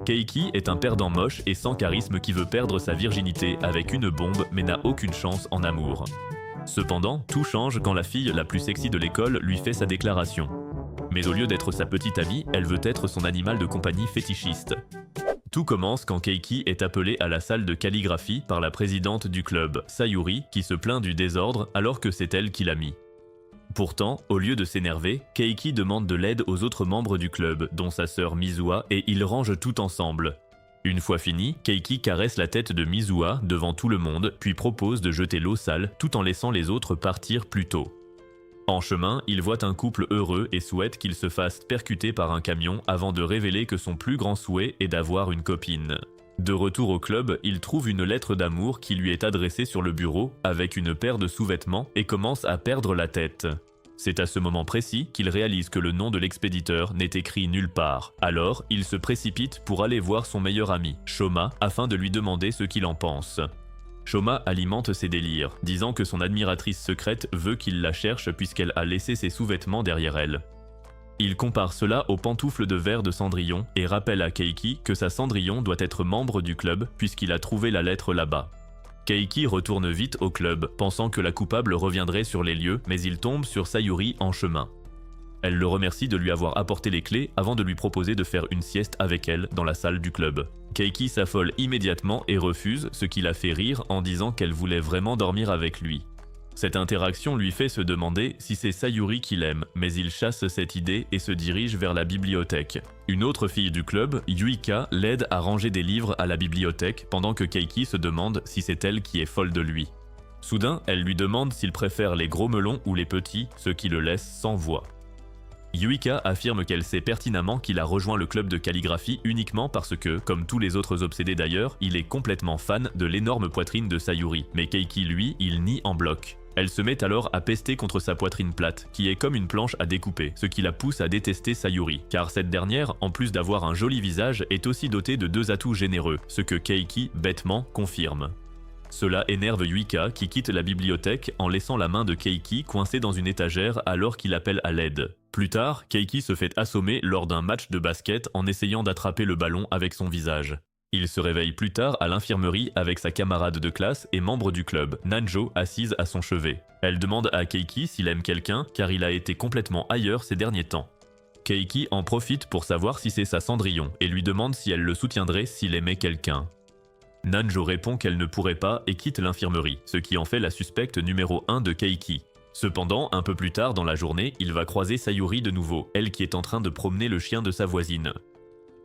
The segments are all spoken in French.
Keiki est un perdant moche et sans charisme qui veut perdre sa virginité avec une bombe mais n'a aucune chance en amour. Cependant, tout change quand la fille la plus sexy de l'école lui fait sa déclaration. Mais au lieu d'être sa petite amie, elle veut être son animal de compagnie fétichiste. Tout commence quand Keiki est appelée à la salle de calligraphie par la présidente du club, Sayuri, qui se plaint du désordre alors que c'est elle qui l'a mis. Pourtant, au lieu de s'énerver, Keiki demande de l'aide aux autres membres du club, dont sa sœur Mizuha, et ils rangent tout ensemble. Une fois fini, Keiki caresse la tête de Mizuha devant tout le monde, puis propose de jeter l'eau sale tout en laissant les autres partir plus tôt. En chemin, il voit un couple heureux et souhaite qu'il se fasse percuter par un camion avant de révéler que son plus grand souhait est d'avoir une copine. De retour au club, il trouve une lettre d'amour qui lui est adressée sur le bureau avec une paire de sous-vêtements et commence à perdre la tête. C'est à ce moment précis qu'il réalise que le nom de l'expéditeur n'est écrit nulle part. Alors, il se précipite pour aller voir son meilleur ami, Shoma, afin de lui demander ce qu'il en pense. Shoma alimente ses délires, disant que son admiratrice secrète veut qu'il la cherche puisqu'elle a laissé ses sous-vêtements derrière elle. Il compare cela aux pantoufles de verre de Cendrillon et rappelle à Keiki que sa Cendrillon doit être membre du club puisqu'il a trouvé la lettre là-bas. Keiki retourne vite au club, pensant que la coupable reviendrait sur les lieux, mais il tombe sur Sayuri en chemin. Elle le remercie de lui avoir apporté les clés avant de lui proposer de faire une sieste avec elle dans la salle du club. Keiki s'affole immédiatement et refuse, ce qui la fait rire en disant qu'elle voulait vraiment dormir avec lui. Cette interaction lui fait se demander si c'est Sayuri qu'il aime, mais il chasse cette idée et se dirige vers la bibliothèque. Une autre fille du club, Yuika, l'aide à ranger des livres à la bibliothèque pendant que Keiki se demande si c'est elle qui est folle de lui. Soudain, elle lui demande s'il préfère les gros melons ou les petits, ce qui le laisse sans voix. Yuika affirme qu'elle sait pertinemment qu'il a rejoint le club de calligraphie uniquement parce que, comme tous les autres obsédés d'ailleurs, il est complètement fan de l'énorme poitrine de Sayuri, mais Keiki lui, il nie en bloc. Elle se met alors à pester contre sa poitrine plate, qui est comme une planche à découper, ce qui la pousse à détester Sayuri, car cette dernière, en plus d'avoir un joli visage, est aussi dotée de deux atouts généreux, ce que Keiki, bêtement, confirme. Cela énerve Yuika qui quitte la bibliothèque en laissant la main de Keiki coincée dans une étagère alors qu'il appelle à l'aide. Plus tard, Keiki se fait assommer lors d'un match de basket en essayant d'attraper le ballon avec son visage. Il se réveille plus tard à l'infirmerie avec sa camarade de classe et membre du club, Nanjo, assise à son chevet. Elle demande à Keiki s'il aime quelqu'un car il a été complètement ailleurs ces derniers temps. Keiki en profite pour savoir si c'est sa Cendrillon et lui demande si elle le soutiendrait s'il aimait quelqu'un. Nanjo répond qu'elle ne pourrait pas et quitte l'infirmerie, ce qui en fait la suspecte numéro 1 de Keiki. Cependant, un peu plus tard dans la journée, il va croiser Sayuri de nouveau, elle qui est en train de promener le chien de sa voisine.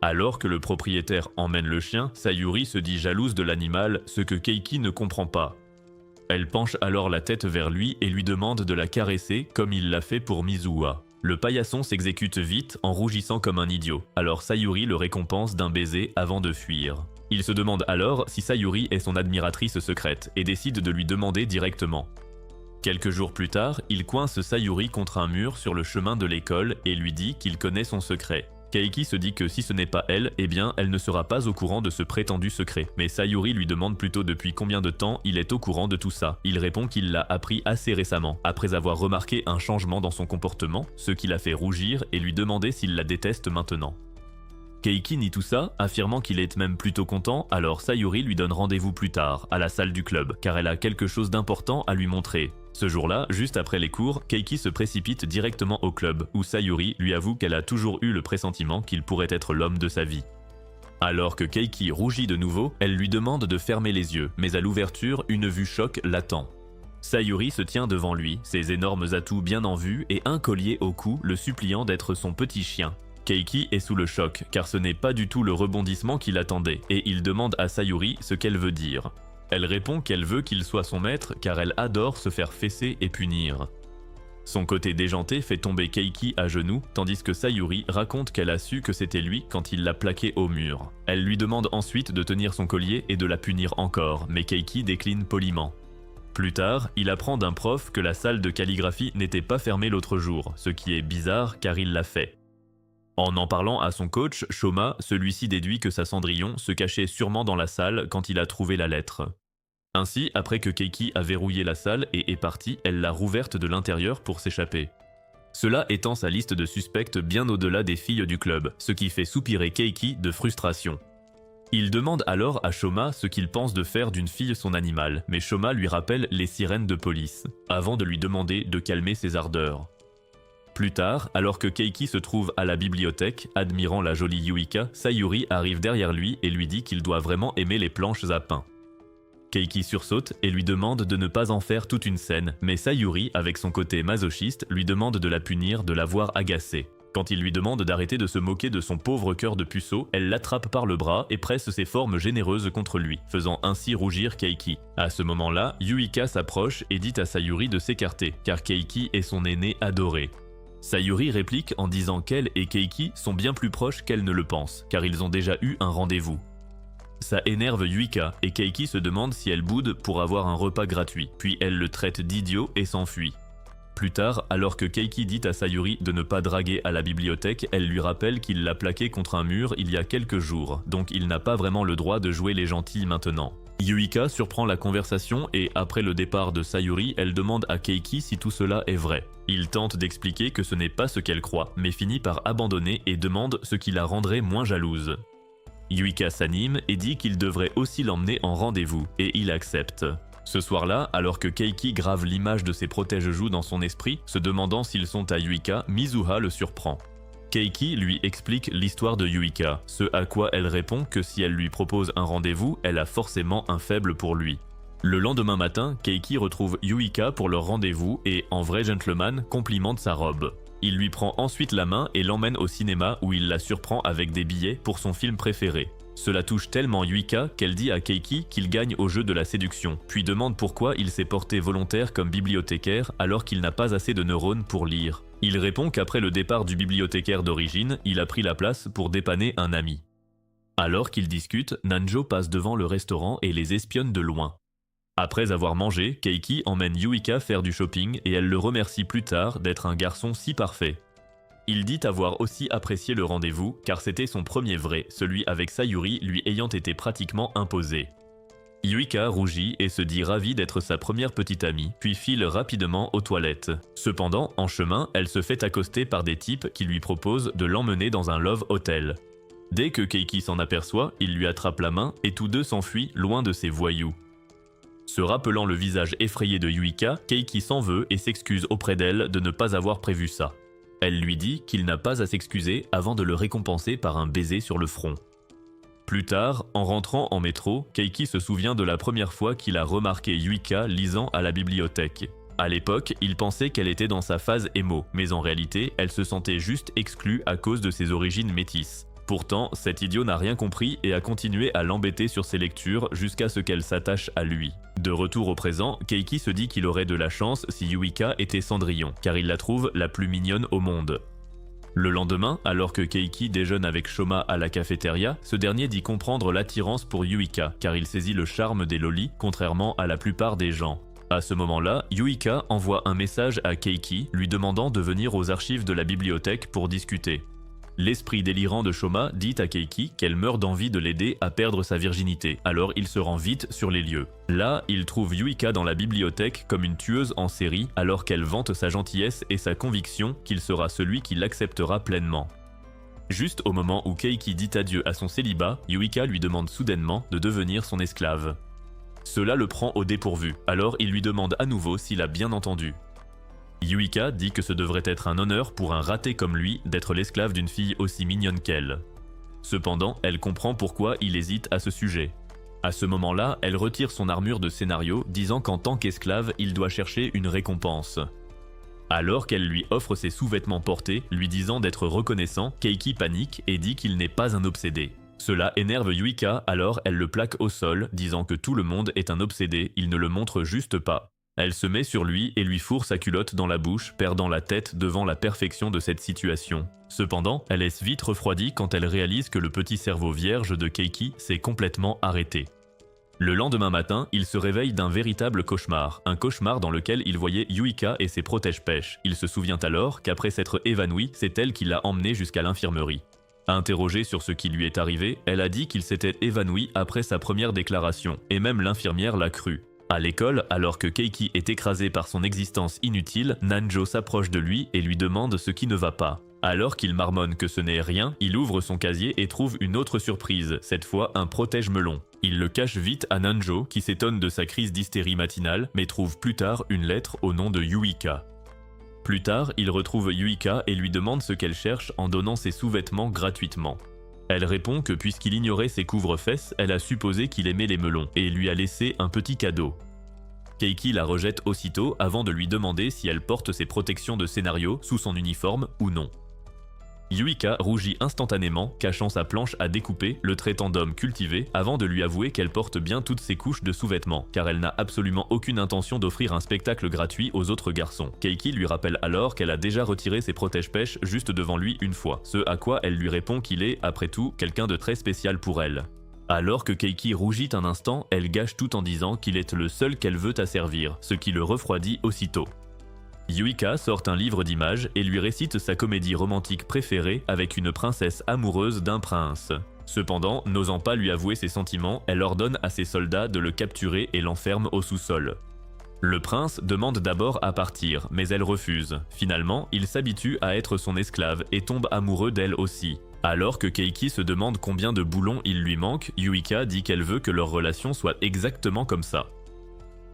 Alors que le propriétaire emmène le chien, Sayuri se dit jalouse de l'animal, ce que Keiki ne comprend pas. Elle penche alors la tête vers lui et lui demande de la caresser comme il l'a fait pour Mizuha. Le paillasson s'exécute vite en rougissant comme un idiot, alors Sayuri le récompense d'un baiser avant de fuir. Il se demande alors si Sayuri est son admiratrice secrète et décide de lui demander directement. Quelques jours plus tard, il coince Sayuri contre un mur sur le chemin de l'école et lui dit qu'il connaît son secret. Keiki se dit que si ce n'est pas elle, eh bien elle ne sera pas au courant de ce prétendu secret. Mais Sayuri lui demande plutôt depuis combien de temps il est au courant de tout ça. Il répond qu'il l'a appris assez récemment, après avoir remarqué un changement dans son comportement, ce qui l'a fait rougir et lui demander s'il la déteste maintenant. Keiki nie tout ça, affirmant qu'il est même plutôt content, alors Sayuri lui donne rendez-vous plus tard, à la salle du club, car elle a quelque chose d'important à lui montrer. Ce jour-là, juste après les cours, Keiki se précipite directement au club, où Sayuri lui avoue qu'elle a toujours eu le pressentiment qu'il pourrait être l'homme de sa vie. Alors que Keiki rougit de nouveau, elle lui demande de fermer les yeux, mais à l'ouverture, une vue choc l'attend. Sayuri se tient devant lui, ses énormes atouts bien en vue et un collier au cou le suppliant d'être son petit chien. Keiki est sous le choc, car ce n'est pas du tout le rebondissement qu'il attendait, et il demande à Sayuri ce qu'elle veut dire. Elle répond qu'elle veut qu'il soit son maître car elle adore se faire fesser et punir. Son côté déjanté fait tomber Keiki à genoux, tandis que Sayuri raconte qu'elle a su que c'était lui quand il l'a plaqué au mur. Elle lui demande ensuite de tenir son collier et de la punir encore, mais Keiki décline poliment. Plus tard, il apprend d'un prof que la salle de calligraphie n'était pas fermée l'autre jour, ce qui est bizarre car il l'a fait. En parlant à son coach, Shoma, celui-ci déduit que sa Cendrillon se cachait sûrement dans la salle quand il a trouvé la lettre. Ainsi, après que Keiki a verrouillé la salle et est partie, elle l'a rouverte de l'intérieur pour s'échapper. Cela étend sa liste de suspects bien au-delà des filles du club, ce qui fait soupirer Keiki de frustration. Il demande alors à Shoma ce qu'il pense de faire d'une fille son animal, mais Shoma lui rappelle les sirènes de police, avant de lui demander de calmer ses ardeurs. Plus tard, alors que Keiki se trouve à la bibliothèque, admirant la jolie Yuika, Sayuri arrive derrière lui et lui dit qu'il doit vraiment aimer les planches à pain. Keiki sursaute et lui demande de ne pas en faire toute une scène, mais Sayuri, avec son côté masochiste, lui demande de la punir de l'avoir agacée. Quand il lui demande d'arrêter de se moquer de son pauvre cœur de puceau, elle l'attrape par le bras et presse ses formes généreuses contre lui, faisant ainsi rougir Keiki. À ce moment-là, Yuika s'approche et dit à Sayuri de s'écarter, car Keiki est son aîné adoré. Sayuri réplique en disant qu'elle et Keiki sont bien plus proches qu'elle ne le pense, car ils ont déjà eu un rendez-vous. Ça énerve Yuika et Keiki se demande si elle boude pour avoir un repas gratuit, puis elle le traite d'idiot et s'enfuit. Plus tard, alors que Keiki dit à Sayuri de ne pas draguer à la bibliothèque, elle lui rappelle qu'il l'a plaqué contre un mur il y a quelques jours, donc il n'a pas vraiment le droit de jouer les gentils maintenant. Yuika surprend la conversation et après le départ de Sayuri, elle demande à Keiki si tout cela est vrai. Il tente d'expliquer que ce n'est pas ce qu'elle croit, mais finit par abandonner et demande ce qui la rendrait moins jalouse. Yuika s'anime et dit qu'il devrait aussi l'emmener en rendez-vous, et il accepte. Ce soir-là, alors que Keiki grave l'image de ses protège-joues dans son esprit, se demandant s'ils sont à Yuika, Mizuha le surprend. Keiki lui explique l'histoire de Yuika, ce à quoi elle répond que si elle lui propose un rendez-vous, elle a forcément un faible pour lui. Le lendemain matin, Keiki retrouve Yuika pour leur rendez-vous et, en vrai gentleman, complimente sa robe. Il lui prend ensuite la main et l'emmène au cinéma où il la surprend avec des billets pour son film préféré. Cela touche tellement Yuika qu'elle dit à Keiki qu'il gagne au jeu de la séduction, puis demande pourquoi il s'est porté volontaire comme bibliothécaire alors qu'il n'a pas assez de neurones pour lire. Il répond qu'après le départ du bibliothécaire d'origine, il a pris la place pour dépanner un ami. Alors qu'ils discutent, Nanjo passe devant le restaurant et les espionne de loin. Après avoir mangé, Keiki emmène Yuika faire du shopping et elle le remercie plus tard d'être un garçon si parfait. Il dit avoir aussi apprécié le rendez-vous car c'était son premier vrai, celui avec Sayuri lui ayant été pratiquement imposé. Yuika rougit et se dit ravie d'être sa première petite amie, puis file rapidement aux toilettes. Cependant, en chemin, elle se fait accoster par des types qui lui proposent de l'emmener dans un love hotel. Dès que Keiki s'en aperçoit, il lui attrape la main et tous deux s'enfuient loin de ces voyous. Se rappelant le visage effrayé de Yuika, Keiki s'en veut et s'excuse auprès d'elle de ne pas avoir prévu ça. Elle lui dit qu'il n'a pas à s'excuser avant de le récompenser par un baiser sur le front. Plus tard, en rentrant en métro, Keiki se souvient de la première fois qu'il a remarqué Yuika lisant à la bibliothèque. À l'époque, il pensait qu'elle était dans sa phase émo, mais en réalité, elle se sentait juste exclue à cause de ses origines métisses. Pourtant, cet idiot n'a rien compris et a continué à l'embêter sur ses lectures jusqu'à ce qu'elle s'attache à lui. De retour au présent, Keiki se dit qu'il aurait de la chance si Yuika était Cendrillon, car il la trouve la plus mignonne au monde. Le lendemain, alors que Keiki déjeune avec Shoma à la cafétéria, ce dernier dit comprendre l'attirance pour Yuika, car il saisit le charme des lolis, contrairement à la plupart des gens. À ce moment-là, Yuika envoie un message à Keiki, lui demandant de venir aux archives de la bibliothèque pour discuter. L'esprit délirant de Shoma dit à Keiki qu'elle meurt d'envie de l'aider à perdre sa virginité, alors il se rend vite sur les lieux. Là, il trouve Yuika dans la bibliothèque comme une tueuse en série, alors qu'elle vante sa gentillesse et sa conviction qu'il sera celui qui l'acceptera pleinement. Juste au moment où Keiki dit adieu à son célibat, Yuika lui demande soudainement de devenir son esclave. Cela le prend au dépourvu, alors il lui demande à nouveau s'il a bien entendu. Yuika dit que ce devrait être un honneur pour un raté comme lui d'être l'esclave d'une fille aussi mignonne qu'elle. Cependant, elle comprend pourquoi il hésite à ce sujet. À ce moment-là, elle retire son armure de scénario, disant qu'en tant qu'esclave, il doit chercher une récompense. Alors qu'elle lui offre ses sous-vêtements portés, lui disant d'être reconnaissant, Keiki panique et dit qu'il n'est pas un obsédé. Cela énerve Yuika, alors elle le plaque au sol, disant que tout le monde est un obsédé, il ne le montre juste pas. Elle se met sur lui et lui fourre sa culotte dans la bouche, perdant la tête devant la perfection de cette situation. Cependant, elle est vite refroidie quand elle réalise que le petit cerveau vierge de Keiki s'est complètement arrêté. Le lendemain matin, il se réveille d'un véritable cauchemar, un cauchemar dans lequel il voyait Yuika et ses protège-pêches. Il se souvient alors qu'après s'être évanouie, c'est elle qui l'a emmené jusqu'à l'infirmerie. Interrogée sur ce qui lui est arrivé, elle a dit qu'il s'était évanoui après sa première déclaration, et même l'infirmière l'a cru. À l'école, alors que Keiki est écrasé par son existence inutile, Nanjo s'approche de lui et lui demande ce qui ne va pas. Alors qu'il marmonne que ce n'est rien, il ouvre son casier et trouve une autre surprise, cette fois un protège-melon. Il le cache vite à Nanjo qui s'étonne de sa crise d'hystérie matinale mais trouve plus tard une lettre au nom de Yuika. Plus tard, il retrouve Yuika et lui demande ce qu'elle cherche en donnant ses sous-vêtements gratuitement. Elle répond que puisqu'il ignorait ses couvre-fesses, elle a supposé qu'il aimait les melons et lui a laissé un petit cadeau. Keiki la rejette aussitôt avant de lui demander si elle porte ses protections de scénario sous son uniforme ou non. Yuika rougit instantanément, cachant sa planche à découper, le traitant d'homme cultivé, avant de lui avouer qu'elle porte bien toutes ses couches de sous-vêtements, car elle n'a absolument aucune intention d'offrir un spectacle gratuit aux autres garçons. Keiki lui rappelle alors qu'elle a déjà retiré ses protège-pêches juste devant lui une fois, ce à quoi elle lui répond qu'il est, après tout, quelqu'un de très spécial pour elle. Alors que Keiki rougit un instant, elle gâche tout en disant qu'il est le seul qu'elle veut asservir, ce qui le refroidit aussitôt. Yuika sort un livre d'images et lui récite sa comédie romantique préférée avec une princesse amoureuse d'un prince. Cependant, n'osant pas lui avouer ses sentiments, elle ordonne à ses soldats de le capturer et l'enferme au sous-sol. Le prince demande d'abord à partir, mais elle refuse. Finalement, il s'habitue à être son esclave et tombe amoureux d'elle aussi. Alors que Keiki se demande combien de boulons il lui manque, Yuika dit qu'elle veut que leur relation soit exactement comme ça.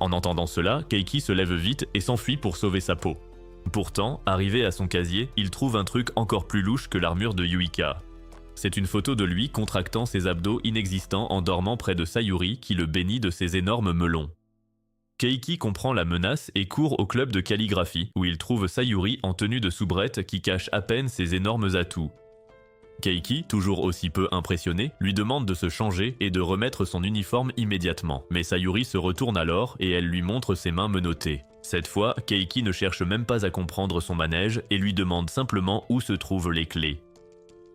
En entendant cela, Keiki se lève vite et s'enfuit pour sauver sa peau. Pourtant, arrivé à son casier, il trouve un truc encore plus louche que l'armure de Yuika. C'est une photo de lui contractant ses abdos inexistants en dormant près de Sayuri qui le bénit de ses énormes melons. Keiki comprend la menace et court au club de calligraphie où il trouve Sayuri en tenue de soubrette qui cache à peine ses énormes atouts. Keiki, toujours aussi peu impressionné, lui demande de se changer et de remettre son uniforme immédiatement. Mais Sayuri se retourne alors et elle lui montre ses mains menottées. Cette fois, Keiki ne cherche même pas à comprendre son manège et lui demande simplement où se trouvent les clés.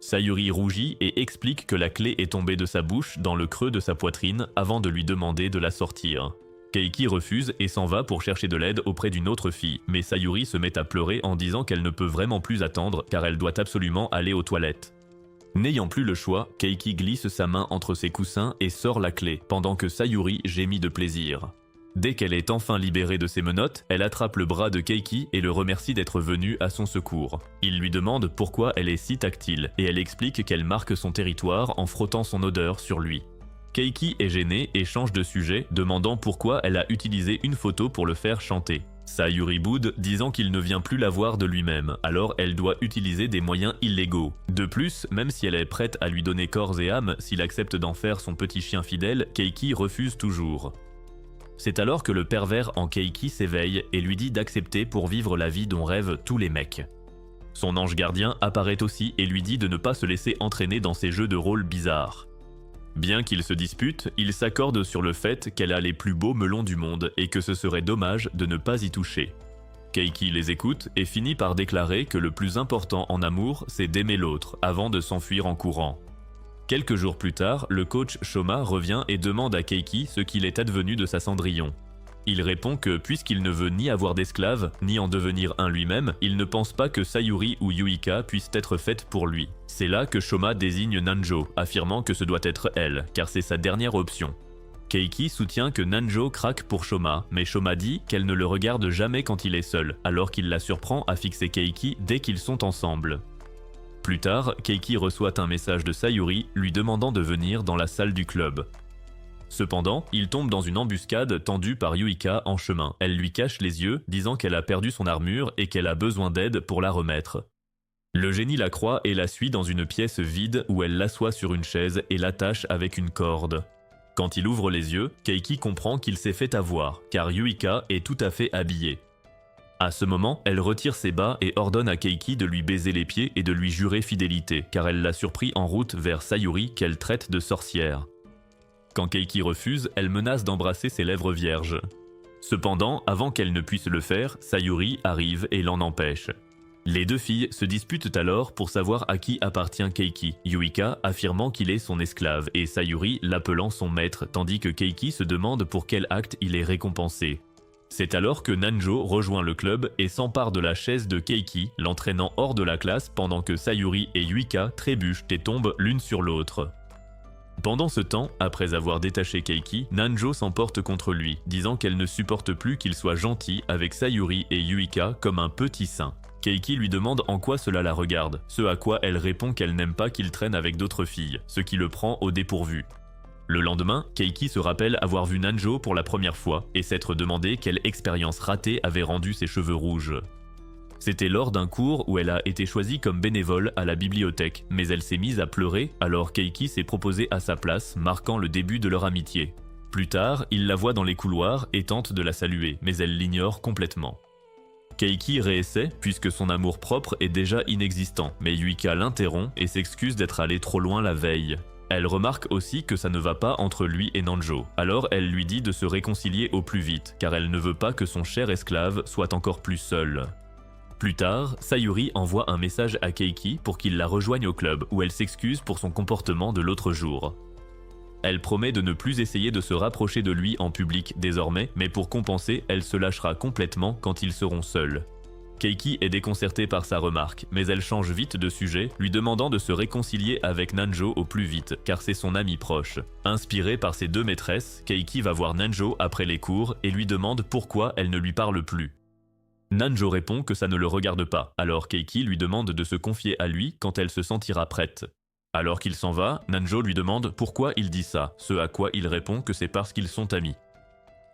Sayuri rougit et explique que la clé est tombée de sa bouche dans le creux de sa poitrine avant de lui demander de la sortir. Keiki refuse et s'en va pour chercher de l'aide auprès d'une autre fille, mais Sayuri se met à pleurer en disant qu'elle ne peut vraiment plus attendre car elle doit absolument aller aux toilettes. N'ayant plus le choix, Keiki glisse sa main entre ses coussins et sort la clé, pendant que Sayuri gémit de plaisir. Dès qu'elle est enfin libérée de ses menottes, elle attrape le bras de Keiki et le remercie d'être venu à son secours. Il lui demande pourquoi elle est si tactile, et elle explique qu'elle marque son territoire en frottant son odeur sur lui. Keiki est gênée et change de sujet, demandant pourquoi elle a utilisé une photo pour le faire chanter. Sayuri boude, disant qu'il ne vient plus la voir de lui-même, alors elle doit utiliser des moyens illégaux. De plus, même si elle est prête à lui donner corps et âme s'il accepte d'en faire son petit chien fidèle, Keiki refuse toujours. C'est alors que le pervers en Keiki s'éveille et lui dit d'accepter pour vivre la vie dont rêvent tous les mecs. Son ange gardien apparaît aussi et lui dit de ne pas se laisser entraîner dans ces jeux de rôle bizarres. Bien qu'ils se disputent, ils s'accordent sur le fait qu'elle a les plus beaux melons du monde et que ce serait dommage de ne pas y toucher. Keiki les écoute et finit par déclarer que le plus important en amour, c'est d'aimer l'autre, avant de s'enfuir en courant. Quelques jours plus tard, le coach Shoma revient et demande à Keiki ce qu'il est advenu de sa Cendrillon. Il répond que puisqu'il ne veut ni avoir d'esclave, ni en devenir un lui-même, il ne pense pas que Sayuri ou Yuika puissent être faites pour lui. C'est là que Shoma désigne Nanjo, affirmant que ce doit être elle, car c'est sa dernière option. Keiki soutient que Nanjo craque pour Shoma, mais Shoma dit qu'elle ne le regarde jamais quand il est seul, alors qu'il la surprend à fixer Keiki dès qu'ils sont ensemble. Plus tard, Keiki reçoit un message de Sayuri lui demandant de venir dans la salle du club. Cependant, il tombe dans une embuscade tendue par Yuika en chemin. Elle lui cache les yeux, disant qu'elle a perdu son armure et qu'elle a besoin d'aide pour la remettre. Le génie la croit et la suit dans une pièce vide où elle l'assoit sur une chaise et l'attache avec une corde. Quand il ouvre les yeux, Keiki comprend qu'il s'est fait avoir, car Yuika est tout à fait habillée. À ce moment, elle retire ses bas et ordonne à Keiki de lui baiser les pieds et de lui jurer fidélité, car elle l'a surpris en route vers Sayuri qu'elle traite de sorcière. Quand Keiki refuse, elle menace d'embrasser ses lèvres vierges. Cependant, avant qu'elle ne puisse le faire, Sayuri arrive et l'en empêche. Les deux filles se disputent alors pour savoir à qui appartient Keiki, Yuika affirmant qu'il est son esclave et Sayuri l'appelant son maître, tandis que Keiki se demande pour quel acte il est récompensé. C'est alors que Nanjo rejoint le club et s'empare de la chaise de Keiki, l'entraînant hors de la classe pendant que Sayuri et Yuika trébuchent et tombent l'une sur l'autre. Pendant ce temps, après avoir détaché Keiki, Nanjo s'emporte contre lui, disant qu'elle ne supporte plus qu'il soit gentil avec Sayuri et Yuika comme un petit saint. Keiki lui demande en quoi cela la regarde, ce à quoi elle répond qu'elle n'aime pas qu'il traîne avec d'autres filles, ce qui le prend au dépourvu. Le lendemain, Keiki se rappelle avoir vu Nanjo pour la première fois et s'être demandé quelle expérience ratée avait rendu ses cheveux rouges. C'était lors d'un cours où elle a été choisie comme bénévole à la bibliothèque, mais elle s'est mise à pleurer alors Keiki s'est proposé à sa place, marquant le début de leur amitié. Plus tard, il la voit dans les couloirs et tente de la saluer, mais elle l'ignore complètement. Keiki réessaie puisque son amour propre est déjà inexistant, mais Yuika l'interrompt et s'excuse d'être allé trop loin la veille. Elle remarque aussi que ça ne va pas entre lui et Nanjo, alors elle lui dit de se réconcilier au plus vite, car elle ne veut pas que son cher esclave soit encore plus seul. Plus tard, Sayuri envoie un message à Keiki pour qu'il la rejoigne au club, où elle s'excuse pour son comportement de l'autre jour. Elle promet de ne plus essayer de se rapprocher de lui en public désormais, mais pour compenser, elle se lâchera complètement quand ils seront seuls. Keiki est déconcertée par sa remarque, mais elle change vite de sujet, lui demandant de se réconcilier avec Nanjo au plus vite, car c'est son ami proche. Inspirée par ses deux maîtresses, Keiki va voir Nanjo après les cours et lui demande pourquoi elle ne lui parle plus. Nanjo répond que ça ne le regarde pas, alors Keiki lui demande de se confier à lui quand elle se sentira prête. Alors qu'il s'en va, Nanjo lui demande pourquoi il dit ça, ce à quoi il répond que c'est parce qu'ils sont amis.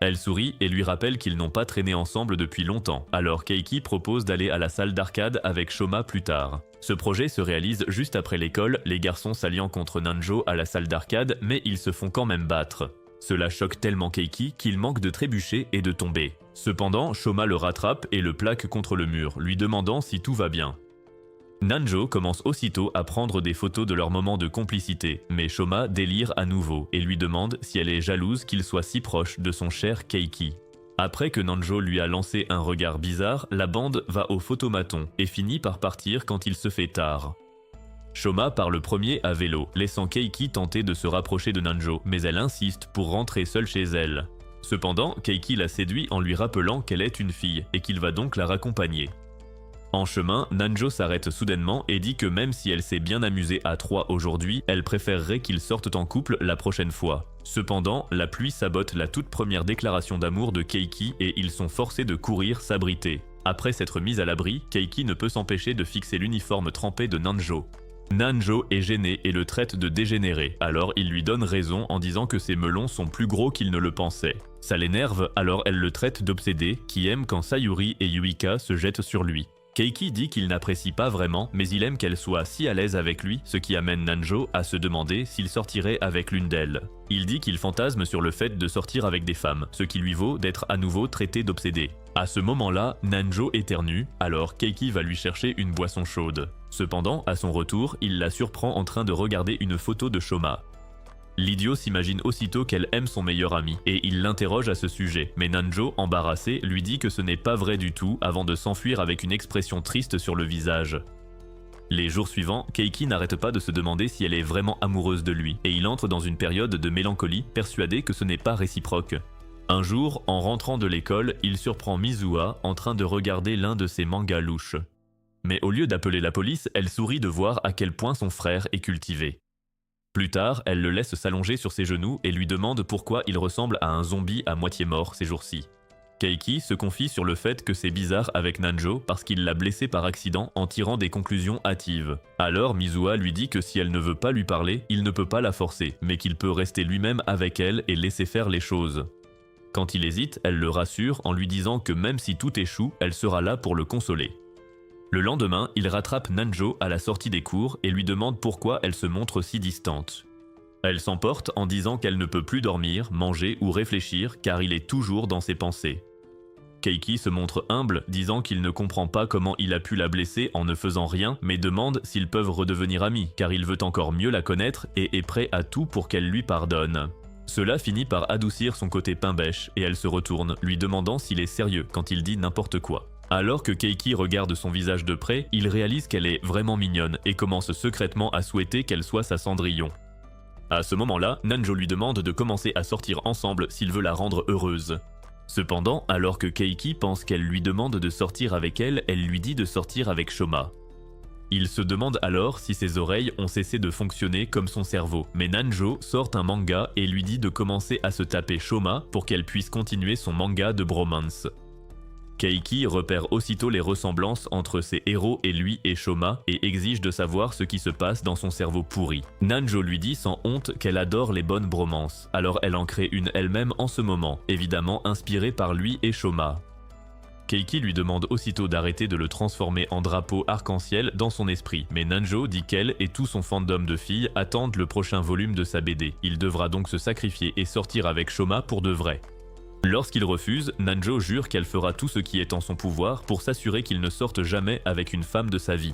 Elle sourit et lui rappelle qu'ils n'ont pas traîné ensemble depuis longtemps, alors Keiki propose d'aller à la salle d'arcade avec Shoma plus tard. Ce projet se réalise juste après l'école, les garçons s'alliant contre Nanjo à la salle d'arcade, mais ils se font quand même battre. Cela choque tellement Keiki qu'il manque de trébucher et de tomber. Cependant, Shoma le rattrape et le plaque contre le mur, lui demandant si tout va bien. Nanjo commence aussitôt à prendre des photos de leur moment de complicité, mais Shoma délire à nouveau et lui demande si elle est jalouse qu'il soit si proche de son cher Keiki. Après que Nanjo lui a lancé un regard bizarre, la bande va au photomaton et finit par partir quand il se fait tard. Shoma part le premier à vélo, laissant Keiki tenter de se rapprocher de Nanjo, mais elle insiste pour rentrer seule chez elle. Cependant, Keiki la séduit en lui rappelant qu'elle est une fille et qu'il va donc la raccompagner. En chemin, Nanjo s'arrête soudainement et dit que même si elle s'est bien amusée à trois aujourd'hui, elle préférerait qu'ils sortent en couple la prochaine fois. Cependant, la pluie sabote la toute première déclaration d'amour de Keiki et ils sont forcés de courir s'abriter. Après s'être mis à l'abri, Keiki ne peut s'empêcher de fixer l'uniforme trempé de Nanjo. Nanjo est gêné et le traite de dégénéré, alors il lui donne raison en disant que ses melons sont plus gros qu'il ne le pensait. Ça l'énerve, alors elle le traite d'obsédé, qui aime quand Sayuri et Yuika se jettent sur lui. Keiki dit qu'il n'apprécie pas vraiment, mais il aime qu'elle soit si à l'aise avec lui, ce qui amène Nanjo à se demander s'il sortirait avec l'une d'elles. Il dit qu'il fantasme sur le fait de sortir avec des femmes, ce qui lui vaut d'être à nouveau traité d'obsédé. À ce moment-là, Nanjo éternue, alors Keiki va lui chercher une boisson chaude. Cependant, à son retour, il la surprend en train de regarder une photo de Shoma. L'idiot s'imagine aussitôt qu'elle aime son meilleur ami, et il l'interroge à ce sujet, mais Nanjo, embarrassé, lui dit que ce n'est pas vrai du tout avant de s'enfuir avec une expression triste sur le visage. Les jours suivants, Keiki n'arrête pas de se demander si elle est vraiment amoureuse de lui, et il entre dans une période de mélancolie, persuadé que ce n'est pas réciproque. Un jour, en rentrant de l'école, il surprend Mizuha en train de regarder l'un de ses mangas louches. Mais au lieu d'appeler la police, elle sourit de voir à quel point son frère est cultivé. Plus tard, elle le laisse s'allonger sur ses genoux et lui demande pourquoi il ressemble à un zombie à moitié mort ces jours-ci. Keiki se confie sur le fait que c'est bizarre avec Nanjo parce qu'il l'a blessée par accident en tirant des conclusions hâtives. Alors Mizuha lui dit que si elle ne veut pas lui parler, il ne peut pas la forcer, mais qu'il peut rester lui-même avec elle et laisser faire les choses. Quand il hésite, elle le rassure en lui disant que même si tout échoue, elle sera là pour le consoler. Le lendemain, il rattrape Nanjo à la sortie des cours et lui demande pourquoi elle se montre si distante. Elle s'emporte en disant qu'elle ne peut plus dormir, manger ou réfléchir car il est toujours dans ses pensées. Keiki se montre humble, disant qu'il ne comprend pas comment il a pu la blesser en ne faisant rien, mais demande s'ils peuvent redevenir amis car il veut encore mieux la connaître et est prêt à tout pour qu'elle lui pardonne. Cela finit par adoucir son côté pain-bêche et elle se retourne, lui demandant s'il est sérieux quand il dit n'importe quoi. Alors que Keiki regarde son visage de près, il réalise qu'elle est vraiment mignonne et commence secrètement à souhaiter qu'elle soit sa Cendrillon. À ce moment-là, Nanjo lui demande de commencer à sortir ensemble s'il veut la rendre heureuse. Cependant, alors que Keiki pense qu'elle lui demande de sortir avec elle, elle lui dit de sortir avec Shoma. Il se demande alors si ses oreilles ont cessé de fonctionner comme son cerveau, mais Nanjo sort un manga et lui dit de commencer à se taper Shoma pour qu'elle puisse continuer son manga de bromance. Keiki repère aussitôt les ressemblances entre ses héros et lui et Shoma et exige de savoir ce qui se passe dans son cerveau pourri. Nanjo lui dit sans honte qu'elle adore les bonnes bromances, alors elle en crée une elle-même en ce moment, évidemment inspirée par lui et Shoma. Keiki lui demande aussitôt d'arrêter de le transformer en drapeau arc-en-ciel dans son esprit, mais Nanjo dit qu'elle et tout son fandom de filles attendent le prochain volume de sa BD. Il devra donc se sacrifier et sortir avec Shoma pour de vrai. Lorsqu'il refuse, Nanjo jure qu'elle fera tout ce qui est en son pouvoir pour s'assurer qu'il ne sorte jamais avec une femme de sa vie.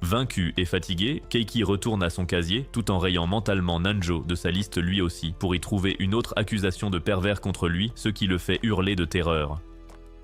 Vaincu et fatigué, Keiki retourne à son casier tout en rayant mentalement Nanjo de sa liste lui aussi pour y trouver une autre accusation de pervers contre lui, ce qui le fait hurler de terreur.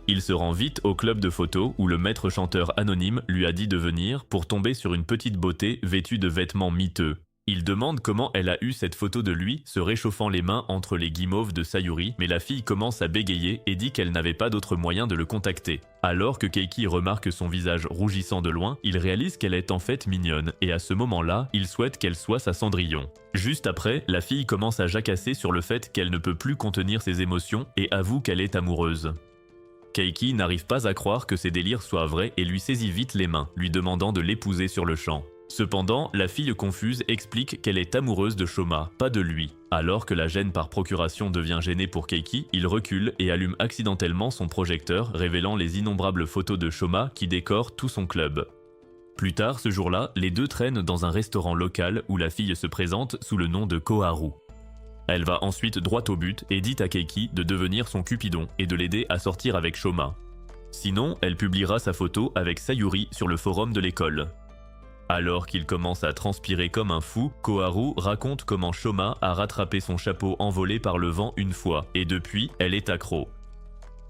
Il se rend vite au club de photos où le maître chanteur anonyme lui a dit de venir pour tomber sur une petite beauté vêtue de vêtements miteux. Il demande comment elle a eu cette photo de lui se réchauffant les mains entre les guimauves de Sayuri, mais la fille commence à bégayer et dit qu'elle n'avait pas d'autre moyen de le contacter. Alors que Keiki remarque son visage rougissant de loin, il réalise qu'elle est en fait mignonne, et à ce moment-là, il souhaite qu'elle soit sa Cendrillon. Juste après, la fille commence à jacasser sur le fait qu'elle ne peut plus contenir ses émotions et avoue qu'elle est amoureuse. Keiki n'arrive pas à croire que ses délires soient vrais et lui saisit vite les mains, lui demandant de l'épouser sur le champ. Cependant, la fille confuse explique qu'elle est amoureuse de Shoma, pas de lui. Alors que la gêne par procuration devient gênée pour Keiki, il recule et allume accidentellement son projecteur, révélant les innombrables photos de Shoma qui décorent tout son club. Plus tard ce jour-là, les deux traînent dans un restaurant local où la fille se présente sous le nom de Koharu. Elle va ensuite droit au but et dit à Keiki de devenir son Cupidon et de l'aider à sortir avec Shoma. Sinon, elle publiera sa photo avec Sayuri sur le forum de l'école. Alors qu'il commence à transpirer comme un fou, Koharu raconte comment Shoma a rattrapé son chapeau envolé par le vent une fois, et depuis, elle est accro.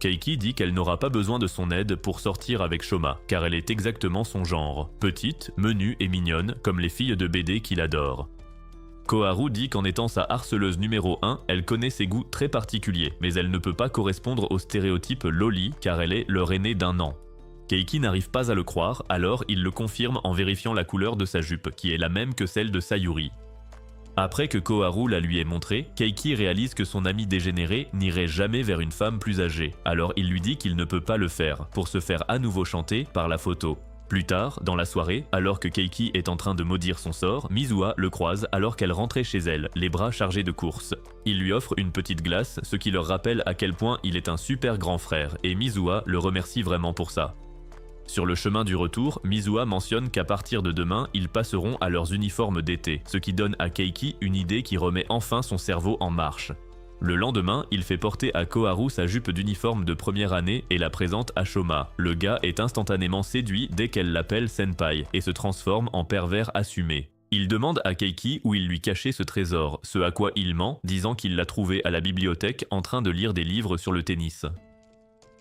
Keiki dit qu'elle n'aura pas besoin de son aide pour sortir avec Shoma, car elle est exactement son genre, petite, menue et mignonne, comme les filles de BD qu'il adore. Koharu dit qu'en étant sa harceleuse numéro 1, elle connaît ses goûts très particuliers, mais elle ne peut pas correspondre au stéréotype loli, car elle est leur aînée d'1 an. Keiki n'arrive pas à le croire, alors il le confirme en vérifiant la couleur de sa jupe, qui est la même que celle de Sayuri. Après que Koharu la lui ait montrée, Keiki réalise que son ami dégénéré n'irait jamais vers une femme plus âgée, alors il lui dit qu'il ne peut pas le faire, pour se faire à nouveau chanter par la photo. Plus tard, dans la soirée, alors que Keiki est en train de maudire son sort, Mizuha le croise alors qu'elle rentrait chez elle, les bras chargés de courses. Il lui offre une petite glace, ce qui leur rappelle à quel point il est un super grand frère, et Mizuha le remercie vraiment pour ça. Sur le chemin du retour, Mizuha mentionne qu'à partir de demain, ils passeront à leurs uniformes d'été, ce qui donne à Keiki une idée qui remet enfin son cerveau en marche. Le lendemain, il fait porter à Koharu sa jupe d'uniforme de première année et la présente à Shoma. Le gars est instantanément séduit dès qu'elle l'appelle senpai et se transforme en pervers assumé. Il demande à Keiki où il lui cachait ce trésor, ce à quoi il ment, disant qu'il l'a trouvé à la bibliothèque en train de lire des livres sur le tennis.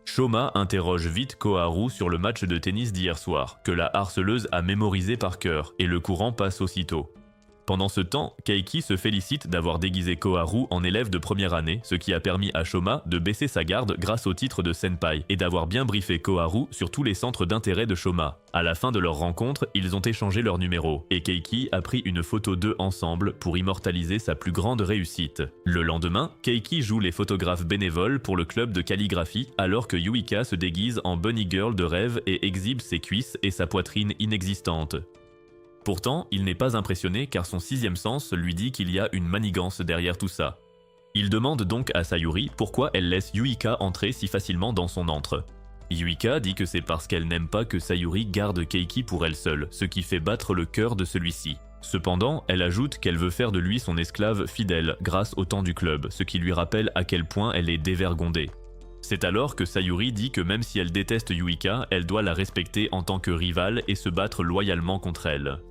Shoma interroge vite Koharu sur le match de tennis d'hier soir, que la harceleuse a mémorisé par cœur, et le courant passe aussitôt. Pendant ce temps, Keiki se félicite d'avoir déguisé Koharu en élève de première année, ce qui a permis à Shoma de baisser sa garde grâce au titre de senpai et d'avoir bien briefé Koharu sur tous les centres d'intérêt de Shoma. À la fin de leur rencontre, ils ont échangé leurs numéros et Keiki a pris une photo d'eux ensemble pour immortaliser sa plus grande réussite. Le lendemain, Keiki joue les photographes bénévoles pour le club de calligraphie alors que Yuika se déguise en bunny girl de rêve et exhibe ses cuisses et sa poitrine inexistante. Pourtant, il n'est pas impressionné car son sixième sens lui dit qu'il y a une manigance derrière tout ça. Il demande donc à Sayuri pourquoi elle laisse Yuika entrer si facilement dans son antre. Yuika dit que c'est parce qu'elle n'aime pas que Sayuri garde Keiki pour elle seule, ce qui fait battre le cœur de celui-ci. Cependant, elle ajoute qu'elle veut faire de lui son esclave fidèle grâce au temps du club, ce qui lui rappelle à quel point elle est dévergondée. C'est alors que Sayuri dit que même si elle déteste Yuika, elle doit la respecter en tant que rivale et se battre loyalement contre elle.